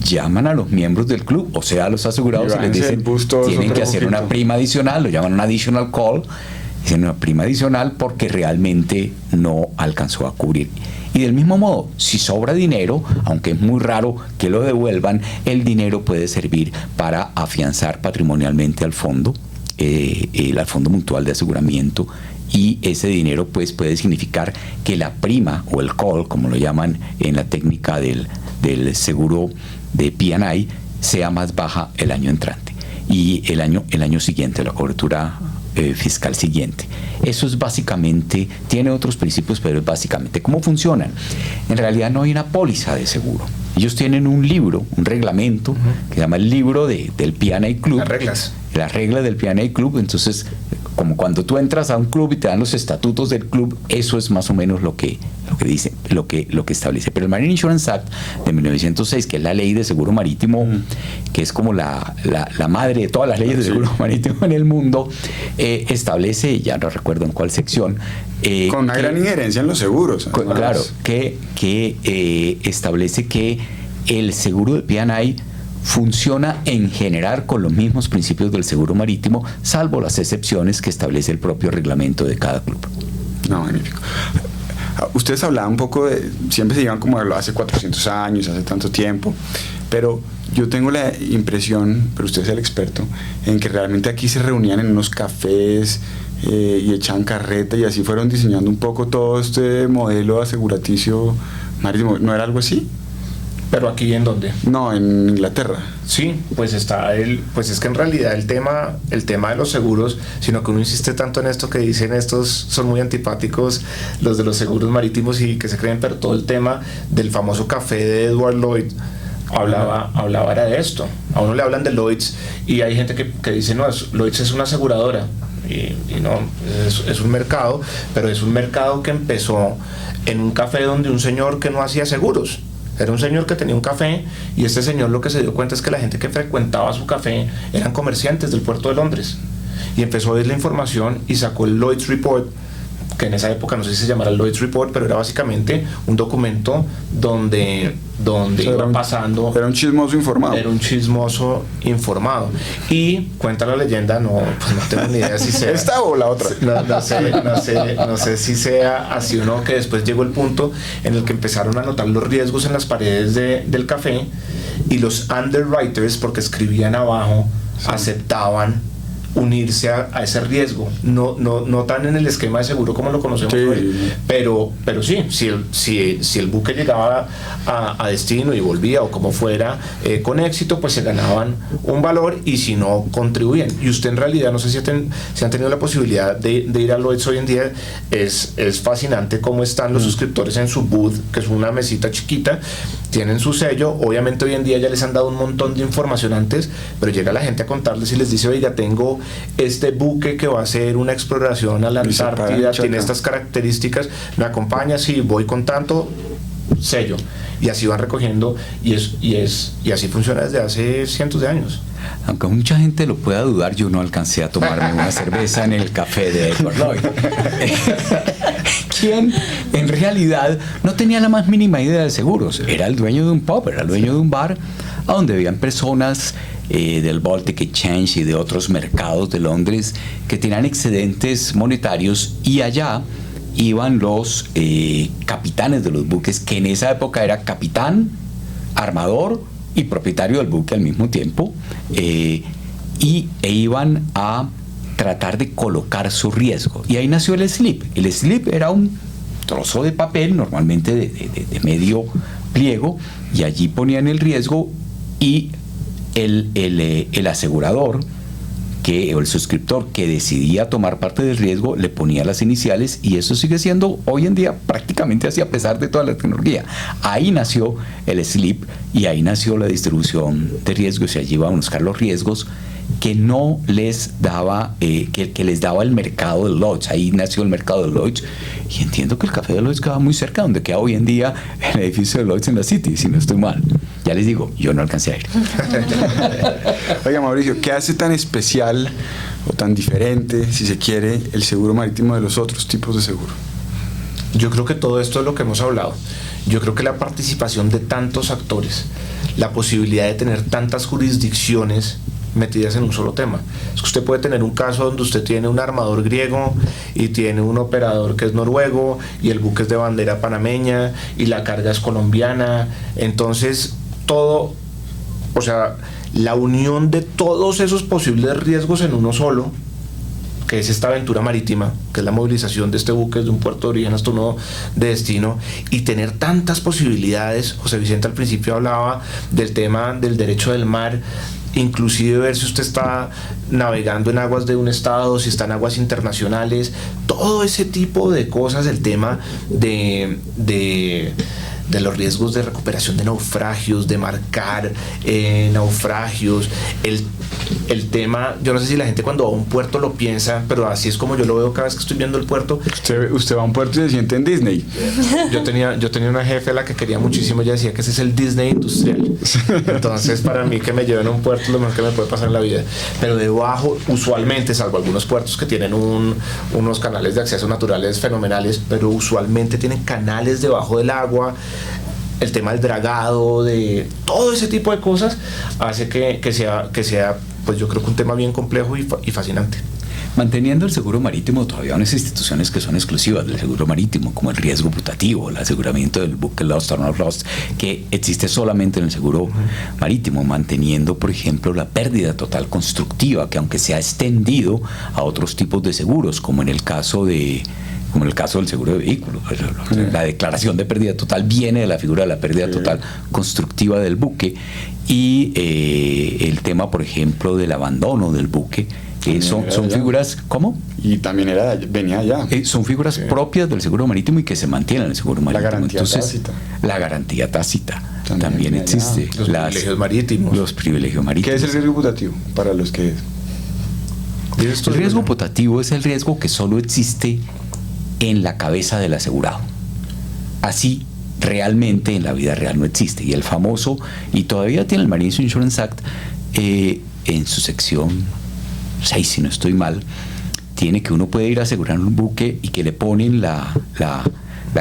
llaman a los miembros del club, o sea, a los asegurados, y les dicen, tienen que hacer una prima adicional, lo llaman un additional call, dicen una prima adicional porque realmente no alcanzó a cubrir. Y del mismo modo, si sobra dinero, aunque es muy raro que lo devuelvan, el dinero puede servir para afianzar patrimonialmente al fondo, al fondo mutual de aseguramiento, y ese dinero pues puede significar que la prima o el call, como lo llaman en la técnica del seguro de P&I, sea más baja el año entrante y el año siguiente, la cobertura fiscal siguiente. Eso es básicamente, tiene otros principios, pero es básicamente cómo funcionan. En realidad no hay una póliza de seguro. Ellos tienen un libro, un reglamento, que se llama el libro del P&I Club. Las reglas del P&I Club. Entonces, como cuando tú entras a un club y te dan los estatutos del club, eso es más o menos lo que dice, lo que establece. Pero el Marine Insurance Act de 1906, que es la ley de seguro marítimo, que es como la madre de todas las leyes de seguro marítimo en el mundo, establece, ya no recuerdo en cuál sección, con una gran injerencia en los seguros. Claro, que establece que el seguro de P&I funciona en general con los mismos principios del seguro marítimo, salvo las excepciones que establece el propio reglamento de cada club. No, magnífico. Ustedes hablaban un poco de, siempre se llevan como hace 400 años, hace tanto tiempo, pero yo tengo la impresión, pero usted es el experto, en que realmente aquí se reunían en unos cafés y echaban carreta y así fueron diseñando un poco todo este modelo aseguraticio marítimo. ¿No era algo así? ¿Pero aquí en dónde? No, en Inglaterra. Sí, pues está pues es que en realidad el tema de los seguros, sino que uno insiste tanto en esto que dicen estos son muy antipáticos, los de los seguros marítimos, y que se creen, pero todo el tema del famoso café de Edward Lloyd hablaba era de esto. A uno le hablan de Lloyds y hay gente que dice, no, Lloyds es una aseguradora. Y no, es un mercado, pero es un mercado que empezó en un café donde un señor que no hacía seguros. Era un señor que tenía un café, y este señor lo que se dio cuenta es que la gente que frecuentaba su café eran comerciantes del puerto de Londres, y empezó a ver la información y sacó el Lloyd's Report, que en esa época no sé si se llamara Lloyd's Report, pero era básicamente un documento donde iba pasando. Era un chismoso informado. Era un chismoso informado. Y cuenta la leyenda, no tengo ni idea si sea esta o la otra. No sé si sea así o no, que después llegó el punto en el que empezaron a notar los riesgos en las paredes del café, y los underwriters, porque escribían abajo, aceptaban unirse a ese riesgo, no tan en el esquema de seguro como lo conocemos hoy, pero sí, si el buque llegaba a destino y volvía o como fuera con éxito, pues se ganaban un valor, y si no, contribuían. Y usted en realidad, no sé si han tenido la posibilidad de ir a Lloyd's hoy en día, es fascinante cómo están los suscriptores en su booth, que es una mesita chiquita, tienen su sello. Obviamente hoy en día ya les han dado un montón de información antes, pero llega la gente a contarles y les dice, oiga, tengo este buque que va a hacer una exploración a la Antártida, tiene estas características, me acompaña, sí, voy con tanto, sello, y así van recogiendo, y así funciona desde hace cientos de años. Aunque mucha gente lo pueda dudar, yo no alcancé a tomarme una cerveza en el café de Edward Lloyd, quien en realidad no tenía la más mínima idea de seguros. Era el dueño de un pub, era el dueño de un bar, a donde habían personas del Baltic Exchange y de otros mercados de Londres que tenían excedentes monetarios, y allá iban los capitanes de los buques, que en esa época era capitán, armador y propietario del buque al mismo tiempo, e iban a tratar de colocar su riesgo. Y ahí nació el slip. El slip era un trozo de papel, normalmente de medio pliego, y allí ponían el riesgo, y el asegurador o el suscriptor que decidía tomar parte del riesgo le ponía las iniciales, y eso sigue siendo hoy en día prácticamente así, a pesar de toda la tecnología. Ahí nació el slip y ahí nació la distribución de riesgos, y allí iban a buscar los riesgos que no les daba, que les daba el mercado de Lloyds. Ahí nació el mercado de Lloyds, y entiendo que el café de Lloyds quedaba muy cerca donde queda hoy en día el edificio de Lloyds en la City, si no estoy mal. Ya les digo, yo no alcancé a ir. Oiga, Mauricio, ¿qué hace tan especial o tan diferente, si se quiere, el seguro marítimo de los otros tipos de seguro? Yo creo que todo esto es lo que hemos hablado. Yo creo que la participación de tantos actores, la posibilidad de tener tantas jurisdicciones metidas en un solo tema. Es que usted puede tener un caso donde usted tiene un armador griego y tiene un operador que es noruego y el buque es de bandera panameña y la carga es colombiana. Entonces, todo, o sea, la unión de todos esos posibles riesgos en uno solo, que es esta aventura marítima, que es la movilización de este buque desde un puerto de origen hasta uno de destino, y tener tantas posibilidades. José Vicente al principio hablaba del tema del derecho del mar, inclusive ver si usted está navegando en aguas de un estado, si está en aguas internacionales, todo ese tipo de cosas, el tema de los riesgos de recuperación de naufragios, de marcar naufragios, el tema, yo no sé si la gente cuando va a un puerto lo piensa, pero así es como yo lo veo cada vez que estoy viendo el puerto. Usted va a un puerto y se siente en Disney. Yo tenía una jefe a la que quería muchísimo, ella decía que ese es el Disney industrial. Entonces para mí que me lleven a un puerto es lo mejor que me puede pasar en la vida. Pero debajo, usualmente, salvo algunos puertos que tienen unos canales de acceso naturales fenomenales, pero usualmente tienen canales debajo del agua. El tema del dragado, de todo ese tipo de cosas hace que sea, pues yo creo que un tema bien complejo y fascinante. Manteniendo el seguro marítimo, todavía hay unas instituciones que son exclusivas del seguro marítimo, como el riesgo putativo, el aseguramiento del buque lost or not lost, que existe solamente en el seguro marítimo, manteniendo, por ejemplo, la pérdida total constructiva, que aunque se ha extendido a otros tipos de seguros, como en el caso del seguro de vehículos. La declaración de pérdida total viene de la figura de la pérdida total constructiva del buque, y el tema, por ejemplo, del abandono del buque, son figuras, ¿cómo? Y también venía allá. Son figuras propias del seguro marítimo y que se mantienen en el seguro marítimo. La garantía tácita. La garantía tácita también existe. Los privilegios marítimos. Los privilegios marítimos. ¿Qué es el riesgo putativo para los que...? El riesgo putativo es el riesgo que solo existe en la cabeza del asegurado. Así realmente en la vida real no existe. Y el famoso, y todavía tiene el Marine Insurance Act, en su sección 6, si no estoy mal, tiene que uno puede ir a asegurar un buque y que le ponen la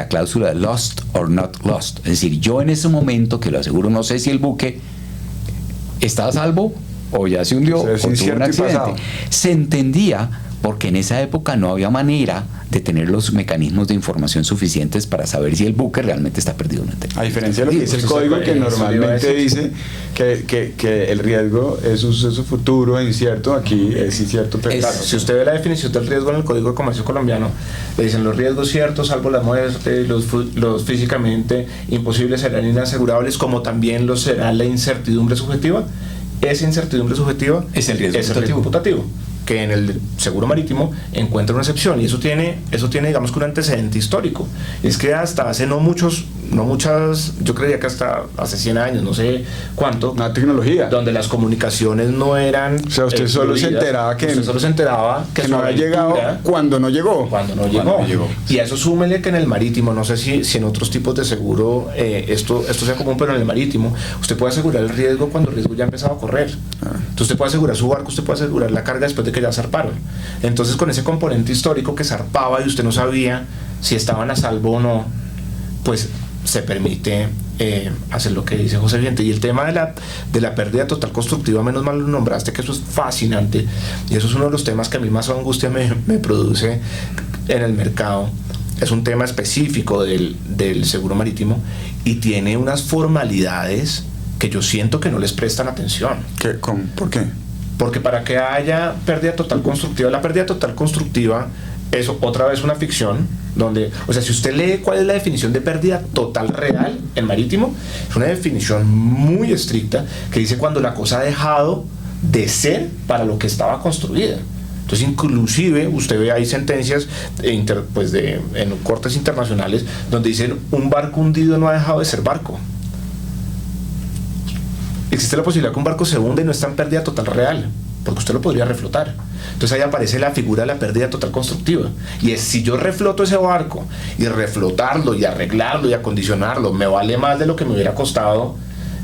cláusula de lost or not lost. Es decir, yo en ese momento que lo aseguro no sé si el buque está a salvo o ya se hundió o tuvo un accidente. Se entendía porque en esa época no había manera de tener los mecanismos de información suficientes para saber si el buque realmente está perdido o no. A diferencia de lo que dice el código, que normalmente dice que el riesgo es un suceso futuro e incierto, aquí es incierto. Pero claro, si usted ve la definición del riesgo en el Código de Comercio colombiano, le dicen los riesgos ciertos, salvo la muerte, los físicamente imposibles serán inasegurables, como también lo será la incertidumbre subjetiva. Esa incertidumbre subjetiva es el riesgo putativo, que en el seguro marítimo encuentra una excepción, y eso tiene digamos que un antecedente histórico. Es que hasta hace no muchas, yo creía que hasta hace 100 años, no sé cuánto, una tecnología donde las comunicaciones no eran, o sea, usted solo se enteraba que no había llegado cuando no llegó. Y a eso súmele que en el marítimo, no sé si en otros tipos de seguro esto sea común, pero en el marítimo usted puede asegurar el riesgo cuando el riesgo ya ha empezado a correr. Entonces usted puede asegurar su barco, usted puede asegurar la carga después de que ya zarparon. Entonces, con ese componente histórico que zarpaba y usted no sabía si estaban a salvo o no, pues se permite hacer lo que dice José Vicente. Y el tema de la pérdida total constructiva, menos mal lo nombraste, que eso es fascinante, y eso es uno de los temas que a mí más angustia me produce en el mercado. Es un tema específico del seguro marítimo y tiene unas formalidades que yo siento que no les prestan atención. ¿Por qué? Porque para que haya pérdida total constructiva, la pérdida total constructiva es otra vez una ficción, donde, o sea, si usted lee cuál es la definición de pérdida total real en marítimo, es una definición muy estricta que dice cuando la cosa ha dejado de ser para lo que estaba construida. Entonces, inclusive, usted ve ahí sentencias en cortes internacionales donde dicen un barco hundido no ha dejado de ser barco. Existe la posibilidad que un barco se hunda y no está en pérdida total real, porque usted lo podría reflotar. Entonces ahí aparece la figura de la pérdida total constructiva. Y es, si yo refloto ese barco y reflotarlo y arreglarlo y acondicionarlo me vale más de lo que me hubiera costado,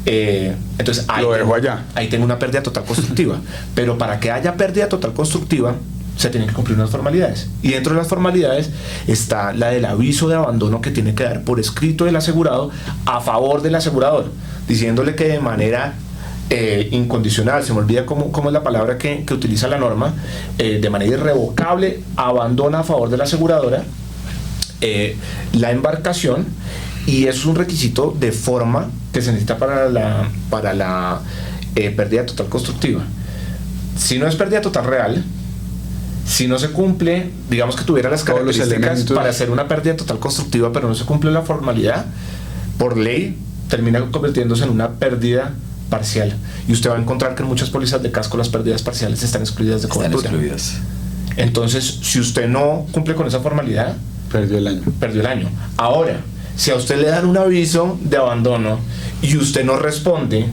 entonces ahí tengo una pérdida total constructiva. Pero para que haya pérdida total constructiva se tienen que cumplir unas formalidades, y dentro de las formalidades está la del aviso de abandono que tiene que dar por escrito el asegurado a favor del asegurador, diciéndole que de manera incondicional, se me olvida cómo es la palabra que utiliza la norma, de manera irrevocable abandona a favor de la aseguradora la embarcación, y eso es un requisito de forma que se necesita para la pérdida total constructiva. Si no es pérdida total real, si no se cumple, digamos que tuviera las características para hacer una pérdida total constructiva, pero no se cumple la formalidad, por ley termina convirtiéndose en una pérdida parcial. Y usted va a encontrar que en muchas pólizas de casco las pérdidas parciales están excluidas de cobertura. Entonces, si usted no cumple con esa formalidad, perdió el año. Ahora, si a usted le dan un aviso de abandono y usted no responde,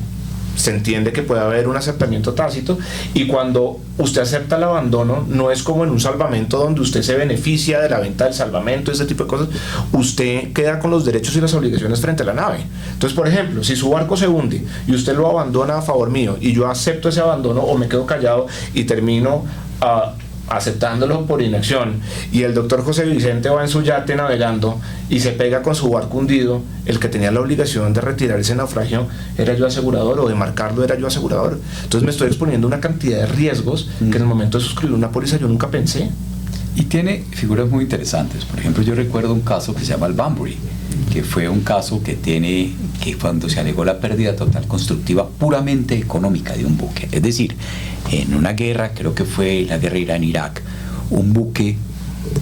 se entiende que puede haber un aceptamiento tácito, y cuando usted acepta el abandono, no es como en un salvamento donde usted se beneficia de la venta del salvamento, ese tipo de cosas. Usted queda con los derechos y las obligaciones frente a la nave. Entonces, por ejemplo, si su barco se hunde y usted lo abandona a favor mío y yo acepto ese abandono, o me quedo callado y termino aceptándolo por inacción, y el doctor José Vicente va en su yate navegando y se pega con su barco hundido, el que tenía la obligación de retirar ese naufragio era yo asegurador, o de marcarlo era yo asegurador. Entonces me estoy exponiendo a una cantidad de riesgos que en el momento de suscribir una póliza yo nunca pensé. Y tiene figuras muy interesantes. Por ejemplo, yo recuerdo un caso que se llama el Banbury, que fue un caso que cuando se alegó la pérdida total constructiva puramente económica de un buque. Es decir, en una guerra, creo que fue la guerra Irán-Irak, un buque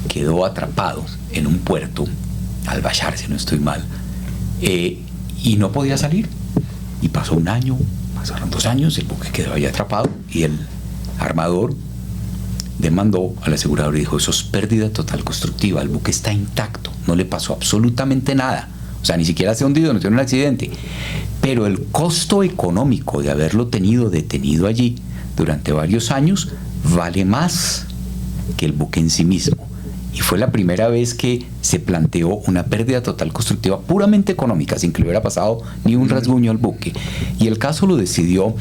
quedó atrapado en un puerto, Al-Bashar, si no estoy mal, y no podía salir. Y pasó un año, pasaron 2 años, el buque quedó ahí atrapado, y el armador demandó al asegurador y dijo: eso es pérdida total constructiva, el buque está intacto, no le pasó absolutamente nada, o sea, ni siquiera se ha hundido, no tiene un accidente, pero el costo económico de haberlo tenido detenido allí durante varios años vale más que el buque en sí mismo. Y fue la primera vez que se planteó una pérdida total constructiva puramente económica, sin que le hubiera pasado ni un rasguño al buque. Y el caso lo decidió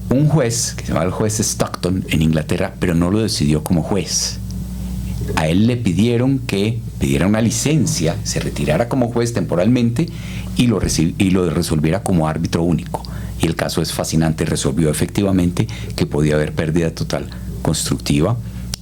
un juez, que se llama el juez Stockton en Inglaterra, pero no lo decidió como juez. A él le pidieron que pidiera una licencia, se retirara como juez temporalmente y lo resolviera como árbitro único. Y el caso es fascinante, resolvió efectivamente que podía haber pérdida total constructiva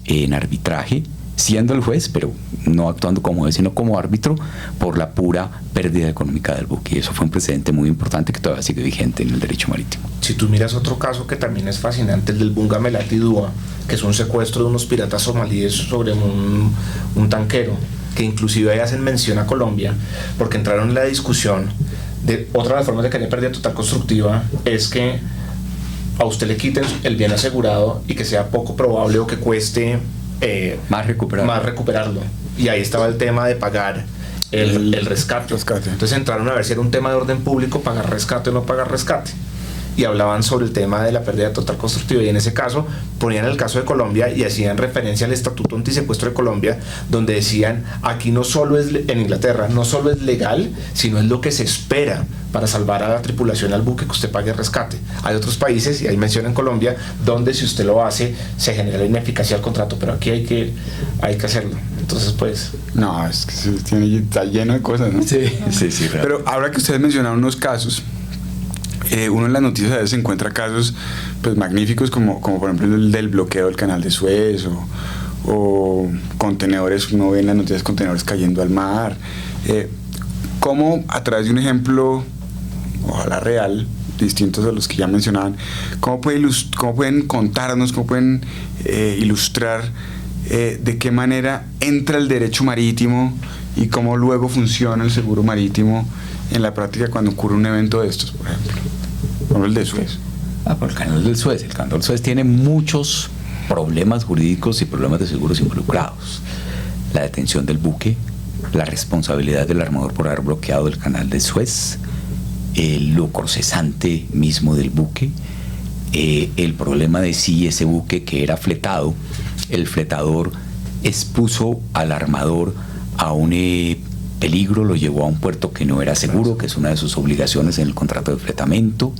en arbitraje, siendo el juez, pero no actuando como juez, sino como árbitro, por la pura pérdida económica del buque. Y eso fue un precedente muy importante que todavía sigue vigente en el derecho marítimo. Si tú miras otro caso que también es fascinante, el del Bunga Melati Dua, que es un secuestro de unos piratas somalíes sobre un tanquero, que inclusive ahí hacen mención a Colombia, porque entraron en la discusión de otra de las formas de que haya pérdida total constructiva, es que a usted le quiten el bien asegurado y que sea poco probable o que cueste más recuperarlo. Y ahí estaba el tema de pagar el rescate. Entonces entraron a ver si era un tema de orden público pagar rescate o no pagar rescate, y hablaban sobre el tema de la pérdida total constructiva, y en ese caso ponían el caso de Colombia y hacían referencia al Estatuto Antisecuestro de Colombia, donde decían: aquí no solo es, en Inglaterra, no solo es legal, sino es lo que se espera para salvar a la tripulación, al buque, que usted pague rescate. Hay otros países, y ahí mencionan Colombia, donde si usted lo hace se genera la ineficacia del contrato, pero aquí hay que hacerlo. Entonces, pues... No, es que está lleno de cosas, ¿no? Sí. Pero ahora que ustedes mencionaron unos casos, uno en las noticias a veces encuentra casos pues magníficos, como por ejemplo el del bloqueo del canal de Suez, o contenedores, uno ve en las noticias contenedores cayendo al mar. ¿Cómo, a través de un ejemplo, ojalá real, distintos a los que ya mencionaban, cómo pueden contarnos, cómo pueden ilustrar de qué manera entra el derecho marítimo y cómo luego funciona el seguro marítimo en la práctica cuando ocurre un evento de estos, por ejemplo? Como el de Suez. Por el canal del Suez. El canal del Suez tiene muchos problemas jurídicos y problemas de seguros involucrados. La detención del buque, la responsabilidad del armador por haber bloqueado el canal de Suez, el lucro cesante mismo del buque, el problema de si ese buque que era fletado, el fletador expuso al armador a un peligro, lo llevó a un puerto que no era seguro, que es una de sus obligaciones en el contrato de fletamento.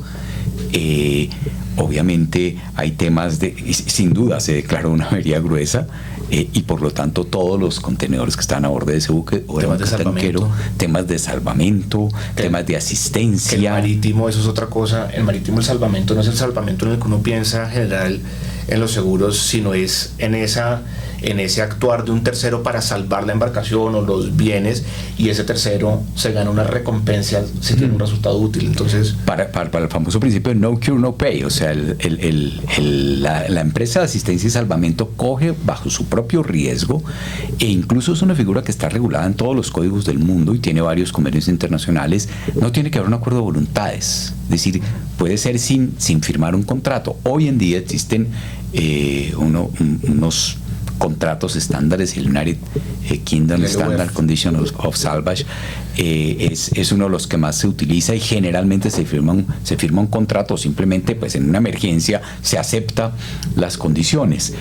Obviamente hay temas sin duda se declaró una avería gruesa, y por lo tanto todos los contenedores que están a bordo de ese buque o temas de salvamento, temas de asistencia. El marítimo, eso es otra cosa. El marítimo, el salvamento no es el salvamento en el que uno piensa general en los seguros, sino es en ese actuar de un tercero para salvar la embarcación o los bienes, y ese tercero se gana una recompensa si tiene un resultado útil. Entonces, para el famoso principio de no cure, no pay, o sea, la empresa de asistencia y salvamento coge bajo su propio riesgo, e incluso es una figura que está regulada en todos los códigos del mundo y tiene varios convenios internacionales. No tiene que haber un acuerdo de voluntades, es decir, puede ser sin firmar un contrato. Hoy en día existen unos contratos estándares, el United Kingdom Standard Conditions of Salvage es uno de los que más se utiliza, y generalmente se firma un contrato, simplemente pues en una emergencia se acepta las condiciones.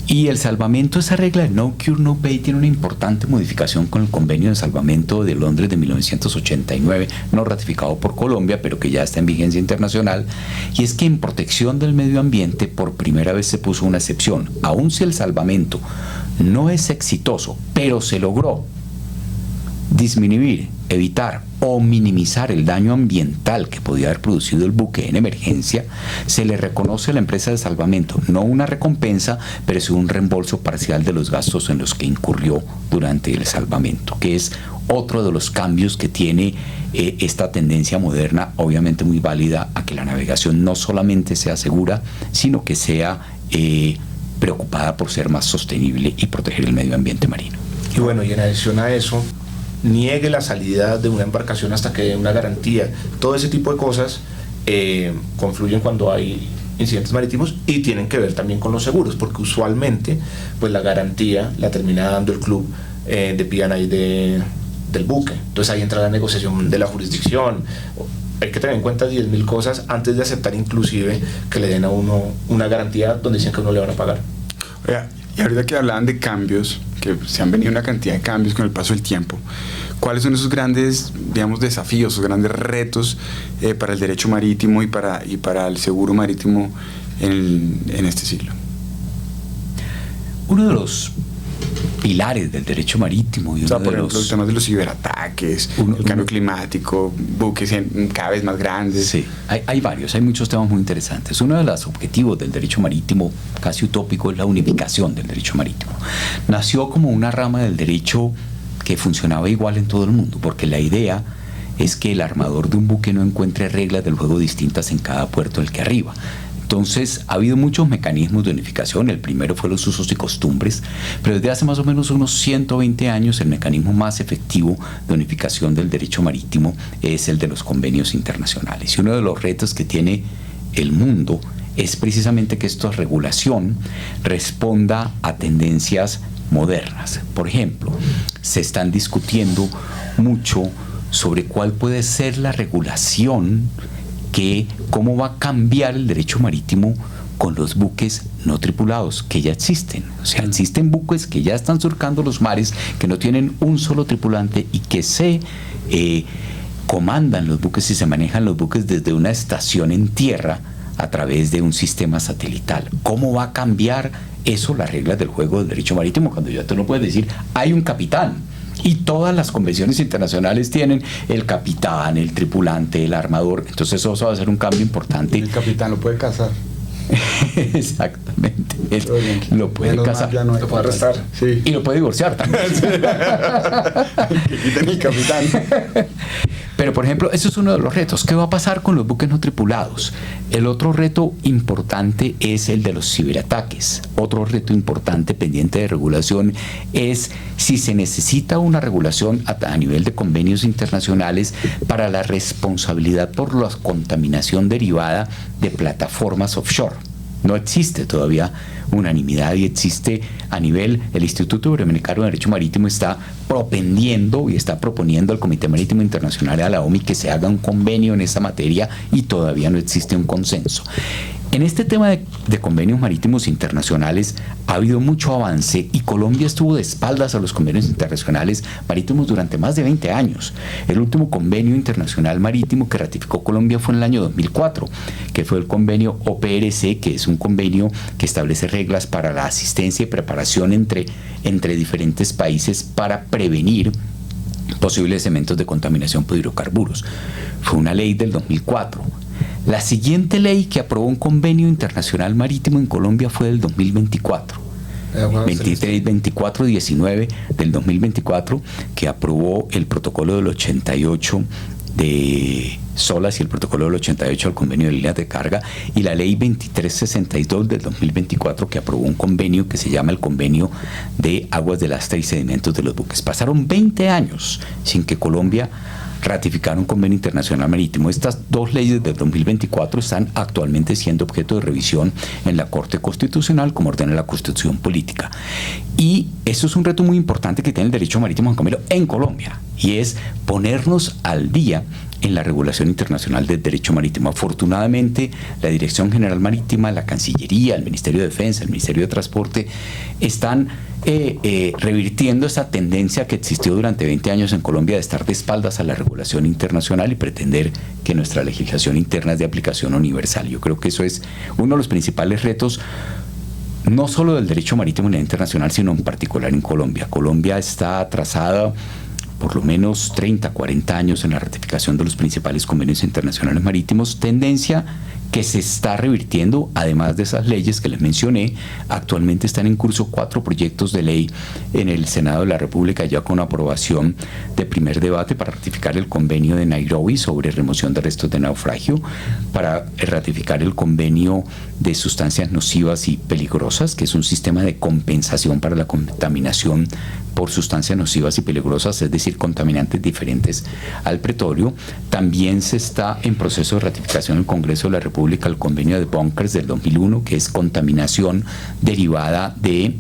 Y el salvamento, esa regla de no cure, no pay, tiene una importante modificación con el convenio de salvamento de Londres de 1989, no ratificado por Colombia, pero que ya está en vigencia internacional, y es que en protección del medio ambiente por primera vez se puso una excepción. Aun si el salvamento no es exitoso, pero se logró disminuir, evitar o minimizar el daño ambiental que podía haber producido el buque en emergencia, se le reconoce a la empresa de salvamento no una recompensa, pero sí un reembolso parcial de los gastos en los que incurrió durante el salvamento, que es otro de los cambios que tiene esta tendencia moderna, obviamente muy válida, a que la navegación no solamente sea segura, sino que sea preocupada por ser más sostenible y proteger el medio ambiente marino. Y bueno, y en adición a eso, niegue la salida de una embarcación hasta que dé una garantía. Todo ese tipo de cosas confluyen cuando hay incidentes marítimos, y tienen que ver también con los seguros, porque usualmente pues la garantía la termina dando el club de P&I del buque. Entonces ahí entra la negociación de la jurisdicción. Hay que tener en cuenta 10.000 cosas antes de aceptar inclusive que le den a uno una garantía donde dicen que a uno le van a pagar. Oiga, y ahorita que hablaban de cambios, que se han venido una cantidad de cambios con el paso del tiempo, ¿cuáles son esos grandes, digamos, desafíos, esos grandes retos para el derecho marítimo y para el seguro marítimo en este siglo? Uno de los pilares del derecho marítimo, y o sea, por ejemplo, los temas de los ciberataques, el cambio climático, buques cada vez más grandes. Sí, hay varios, hay muchos temas muy interesantes. Uno de los objetivos del derecho marítimo, casi utópico, es la unificación del derecho marítimo. Nació como una rama del derecho que funcionaba igual en todo el mundo, porque la idea es que el armador de un buque no encuentre reglas del juego distintas en cada puerto del que arriba. Entonces ha habido muchos mecanismos de unificación. El primero fue los usos y costumbres, pero desde hace más o menos unos 120 años el mecanismo más efectivo de unificación del derecho marítimo es el de los convenios internacionales. Y uno de los retos que tiene el mundo es precisamente que esta regulación responda a tendencias modernas. Por ejemplo, se están discutiendo mucho sobre cuál puede ser la regulación, cómo va a cambiar el derecho marítimo con los buques no tripulados que ya existen. O sea, existen buques que ya están surcando los mares, que no tienen un solo tripulante y que se comandan los buques y se manejan los buques desde una estación en tierra a través de un sistema satelital. ¿Cómo va a cambiar eso las reglas del juego del derecho marítimo? Cuando ya tú no puedes decir, hay un capitán. Y todas las convenciones internacionales tienen el capitán, el tripulante, el armador. Entonces eso va a ser un cambio importante. El capitán lo puede cazar. Exactamente. Lo puede cazar. No lo puede arrestar. Sí. Y lo puede divorciar también. Que quiten el capitán. Pero, por ejemplo, eso es uno de los retos. ¿Qué va a pasar con los buques no tripulados? El otro reto importante es el de los ciberataques. Otro reto importante pendiente de regulación es si se necesita una regulación a nivel de convenios internacionales para la responsabilidad por la contaminación derivada de plataformas offshore. No existe todavía unanimidad, y existe a nivel, el Instituto Iberoamericano de Derecho Marítimo está propendiendo y está proponiendo al Comité Marítimo Internacional, a la OMI, que se haga un convenio en esta materia, y todavía no existe un consenso. En este tema de convenios marítimos internacionales ha habido mucho avance y Colombia estuvo de espaldas a los convenios internacionales marítimos durante más de 20 años. El último convenio internacional marítimo que ratificó Colombia fue en el año 2004, que fue el convenio OPRC, que es un convenio que establece reglas para la asistencia y preparación entre diferentes países para prevenir posibles eventos de contaminación por hidrocarburos. Fue una ley del 2004. La siguiente ley que aprobó un convenio internacional marítimo en Colombia fue del 2024. 23-24-19 del 2024, que aprobó el protocolo del 88 de SOLAS y el protocolo del 88 al convenio de líneas de carga, y la ley 2362 del 2024, que aprobó un convenio que se llama el convenio de aguas de lastre y sedimentos de los buques. Pasaron 20 años sin que Colombia ratificar un convenio internacional marítimo. Estas dos leyes del 2024 están actualmente siendo objeto de revisión en la Corte Constitucional, como ordena la Constitución Política. Y eso es un reto muy importante que tiene el derecho marítimo, Juan Camilo, en Colombia, y es ponernos al día en la regulación internacional del derecho marítimo. Afortunadamente, la Dirección General Marítima, la Cancillería, el Ministerio de Defensa, el Ministerio de Transporte están revirtiendo esa tendencia que existió durante 20 años en Colombia de estar de espaldas a la regulación internacional y pretender que nuestra legislación interna es de aplicación universal. Yo creo que eso es uno de los principales retos, no solo del derecho marítimo a nivel internacional, sino en particular en Colombia. Colombia está atrasada por lo menos 30, 40 años en la ratificación de los principales convenios internacionales marítimos, tendencia que se está revirtiendo. Además de esas leyes que les mencioné, actualmente están en curso 4 proyectos de ley en el Senado de la República, ya con aprobación de primer debate para ratificar el convenio de Nairobi sobre remoción de restos de naufragio, para ratificar el convenio de sustancias nocivas y peligrosas, que es un sistema de compensación para la contaminación por sustancias nocivas y peligrosas, es decir, contaminantes diferentes al petróleo. También se está en proceso de ratificación en el Congreso de la República el convenio de Bunkers del 2001, que es contaminación derivada de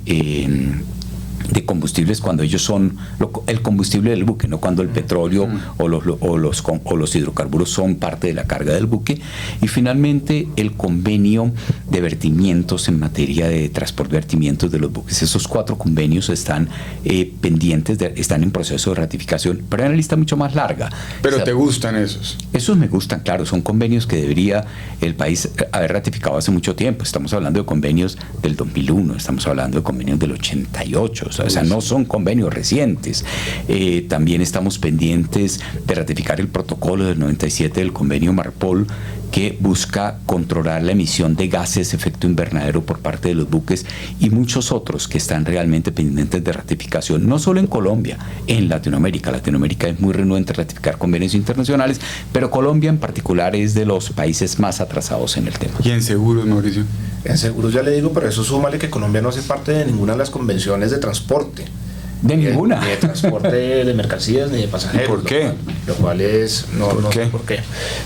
combustibles cuando ellos son el combustible del buque, no cuando el petróleo o los hidrocarburos son parte de la carga del buque. Y finalmente el convenio de vertimientos en materia de transporte de vertimientos de los buques. Esos 4 convenios están pendientes, están en proceso de ratificación, pero hay una lista mucho más larga. ¿Pero te gustan esos? Esos me gustan, claro, son convenios que debería el país haber ratificado hace mucho tiempo. Estamos hablando de convenios del 2001, estamos hablando de convenios del 88, o sea, no son convenios recientes. También estamos pendientes de ratificar el protocolo del 97 del convenio Marpol, que busca controlar la emisión de gases de efecto invernadero por parte de los buques, y muchos otros que están realmente pendientes de ratificación, no solo en Colombia, en Latinoamérica. Latinoamérica es muy renuente a ratificar convenios internacionales, pero Colombia en particular es de los países más atrasados en el tema. ¿Y en seguros, Mauricio? En seguros ya le digo, pero eso súmale que Colombia no hace parte de ninguna de las convenciones de transporte. De ninguna. Ni de transporte de mercancías ni de pasajeros. ¿Por qué? Lo cual es... No sé por qué.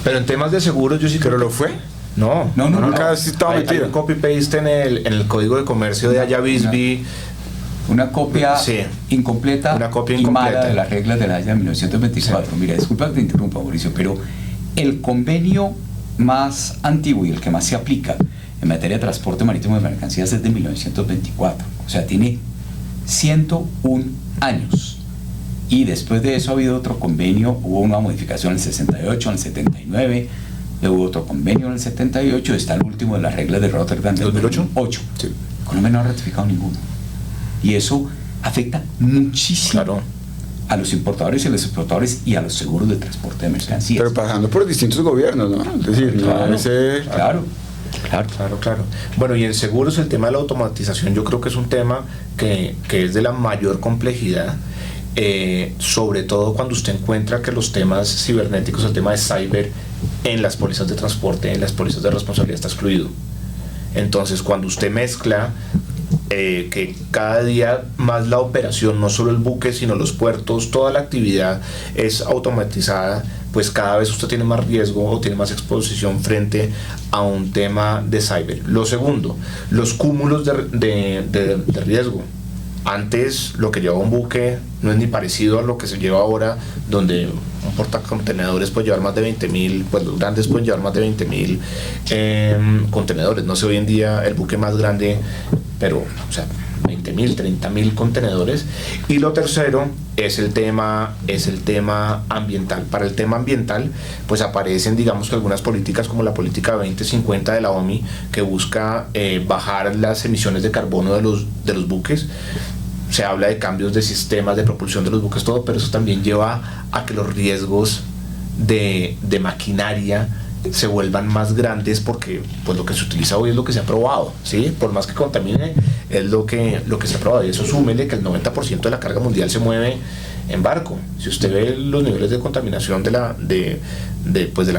Pero en temas de seguros yo sí creo... ¿Pero lo fue? No. Nunca estaba metido. Hay un copy-paste en el código de comercio de Haya Bisbee. Una copia incompleta, y mala de las reglas de la Haya de 1924. Sí. Mira, disculpa que te interrumpa, Mauricio, pero el convenio más antiguo y el que más se aplica en materia de transporte marítimo de mercancías es de 1924. O sea, tiene 101 años. Y después de eso ha habido otro convenio, hubo una modificación en el 68, en el 79, hubo otro convenio en el 78, está el último de las reglas de Rotterdam del 2008. 8. Sí. Colombia no ha ratificado ninguno. Y eso afecta muchísimo a los importadores y a los exportadores y a los seguros de transporte de mercancías. Pero pasando por distintos gobiernos, ¿no? Es decir, Claro. Bueno, y en seguros el tema de la automatización yo creo que es un tema que es de la mayor complejidad, sobre todo cuando usted encuentra que los temas cibernéticos, el tema de cyber en las pólizas de transporte, en las pólizas de responsabilidad está excluido. Entonces cuando usted mezcla que cada día más la operación, no solo el buque sino los puertos, toda la actividad es automatizada, pues cada vez usted tiene más riesgo o tiene más exposición frente a un tema de cyber. Lo segundo, los cúmulos de riesgo. Antes lo que llevaba un buque no es ni parecido a lo que se lleva ahora, donde un portacontenedores puede llevar más de 20.000, pues los grandes pueden llevar más de 20.000 contenedores. No sé hoy en día el buque más grande, pero o sea, 20.000, 30.000 contenedores. Y lo tercero es el tema ambiental. Para el tema ambiental, pues aparecen, digamos que algunas políticas como la política 2050 de la OMI, que busca bajar las emisiones de carbono de los buques. Se habla de cambios de sistemas de propulsión de los buques, todo, pero eso también lleva a que los riesgos de maquinaria se vuelvan más grandes, porque pues lo que se utiliza hoy es lo que se ha probado, ¿sí? Por más que contamine, es lo que se ha probado. Y eso súmele que el 90% de la carga mundial se mueve en barco. Si usted ve los niveles de contaminación de la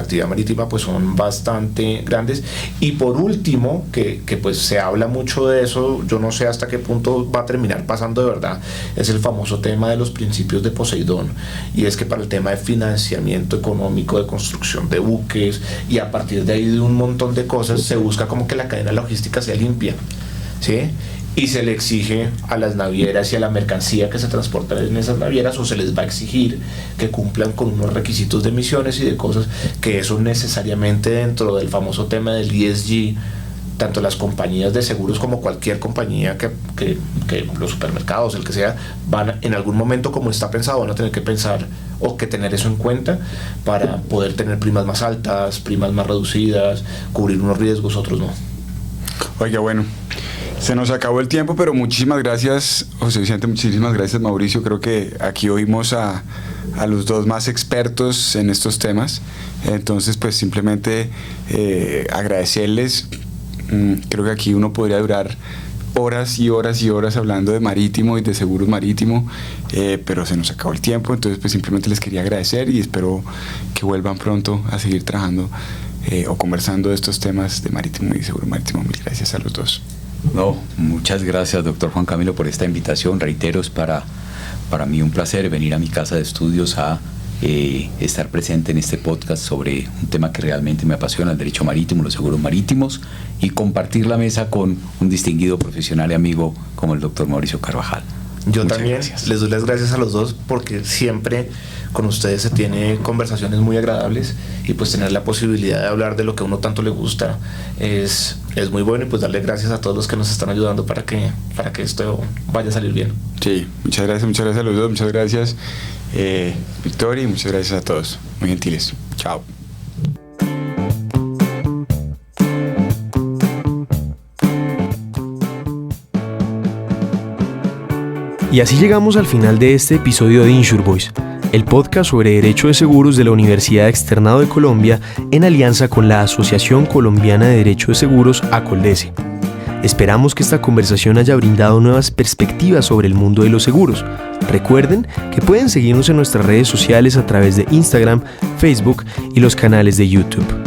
actividad marítima, pues son bastante grandes. Y por último, que pues se habla mucho de eso, yo no sé hasta qué punto va a terminar pasando de verdad, es el famoso tema de los principios de Poseidón. Y es que para el tema de financiamiento económico, de construcción de buques, y a partir de ahí de un montón de cosas, se busca como que la cadena logística sea limpia, ¿sí? Y se le exige a las navieras y a la mercancía que se transporta en esas navieras, o se les va a exigir que cumplan con unos requisitos de emisiones y de cosas que eso necesariamente, dentro del famoso tema del ESG, tanto las compañías de seguros como cualquier compañía que los supermercados, el que sea, van en algún momento, como está pensado, van a tener que pensar o que tener eso en cuenta para poder tener primas más altas, primas más reducidas, cubrir unos riesgos, otros no. Oiga, bueno, se nos acabó el tiempo, pero muchísimas gracias, José Vicente, muchísimas gracias, Mauricio. Creo que aquí oímos a los dos más expertos en estos temas. Entonces, pues simplemente agradecerles. Creo que aquí uno podría durar horas y horas y horas hablando de marítimo y de seguros marítimo, pero se nos acabó el tiempo. Entonces, pues simplemente les quería agradecer y espero que vuelvan pronto a seguir trabajando o conversando de estos temas de marítimo y seguro marítimo. Mil gracias a los dos. No, muchas gracias, doctor Juan Camilo, por esta invitación. Reitero, es para mí un placer venir a mi casa de estudios a estar presente en este podcast sobre un tema que realmente me apasiona, el derecho marítimo, los seguros marítimos, y compartir la mesa con un distinguido profesional y amigo como el doctor Mauricio Carvajal. Yo Muchas también gracias. les doy las gracias a los dos, porque siempre con ustedes se tiene conversaciones muy agradables, y pues tener la posibilidad de hablar de lo que a uno tanto le gusta es muy bueno, y pues darle gracias a todos los que nos están ayudando para que esto vaya a salir bien. Sí, muchas gracias a los dos, muchas gracias Victoria, y muchas gracias a todos, muy gentiles. Chao. Y así llegamos al final de este episodio de InsurVoice, el podcast sobre derecho de seguros de la Universidad Externado de Colombia en alianza con la Asociación Colombiana de Derecho de Seguros, ACOLDESE. Esperamos que esta conversación haya brindado nuevas perspectivas sobre el mundo de los seguros. Recuerden que pueden seguirnos en nuestras redes sociales a través de Instagram, Facebook y los canales de YouTube.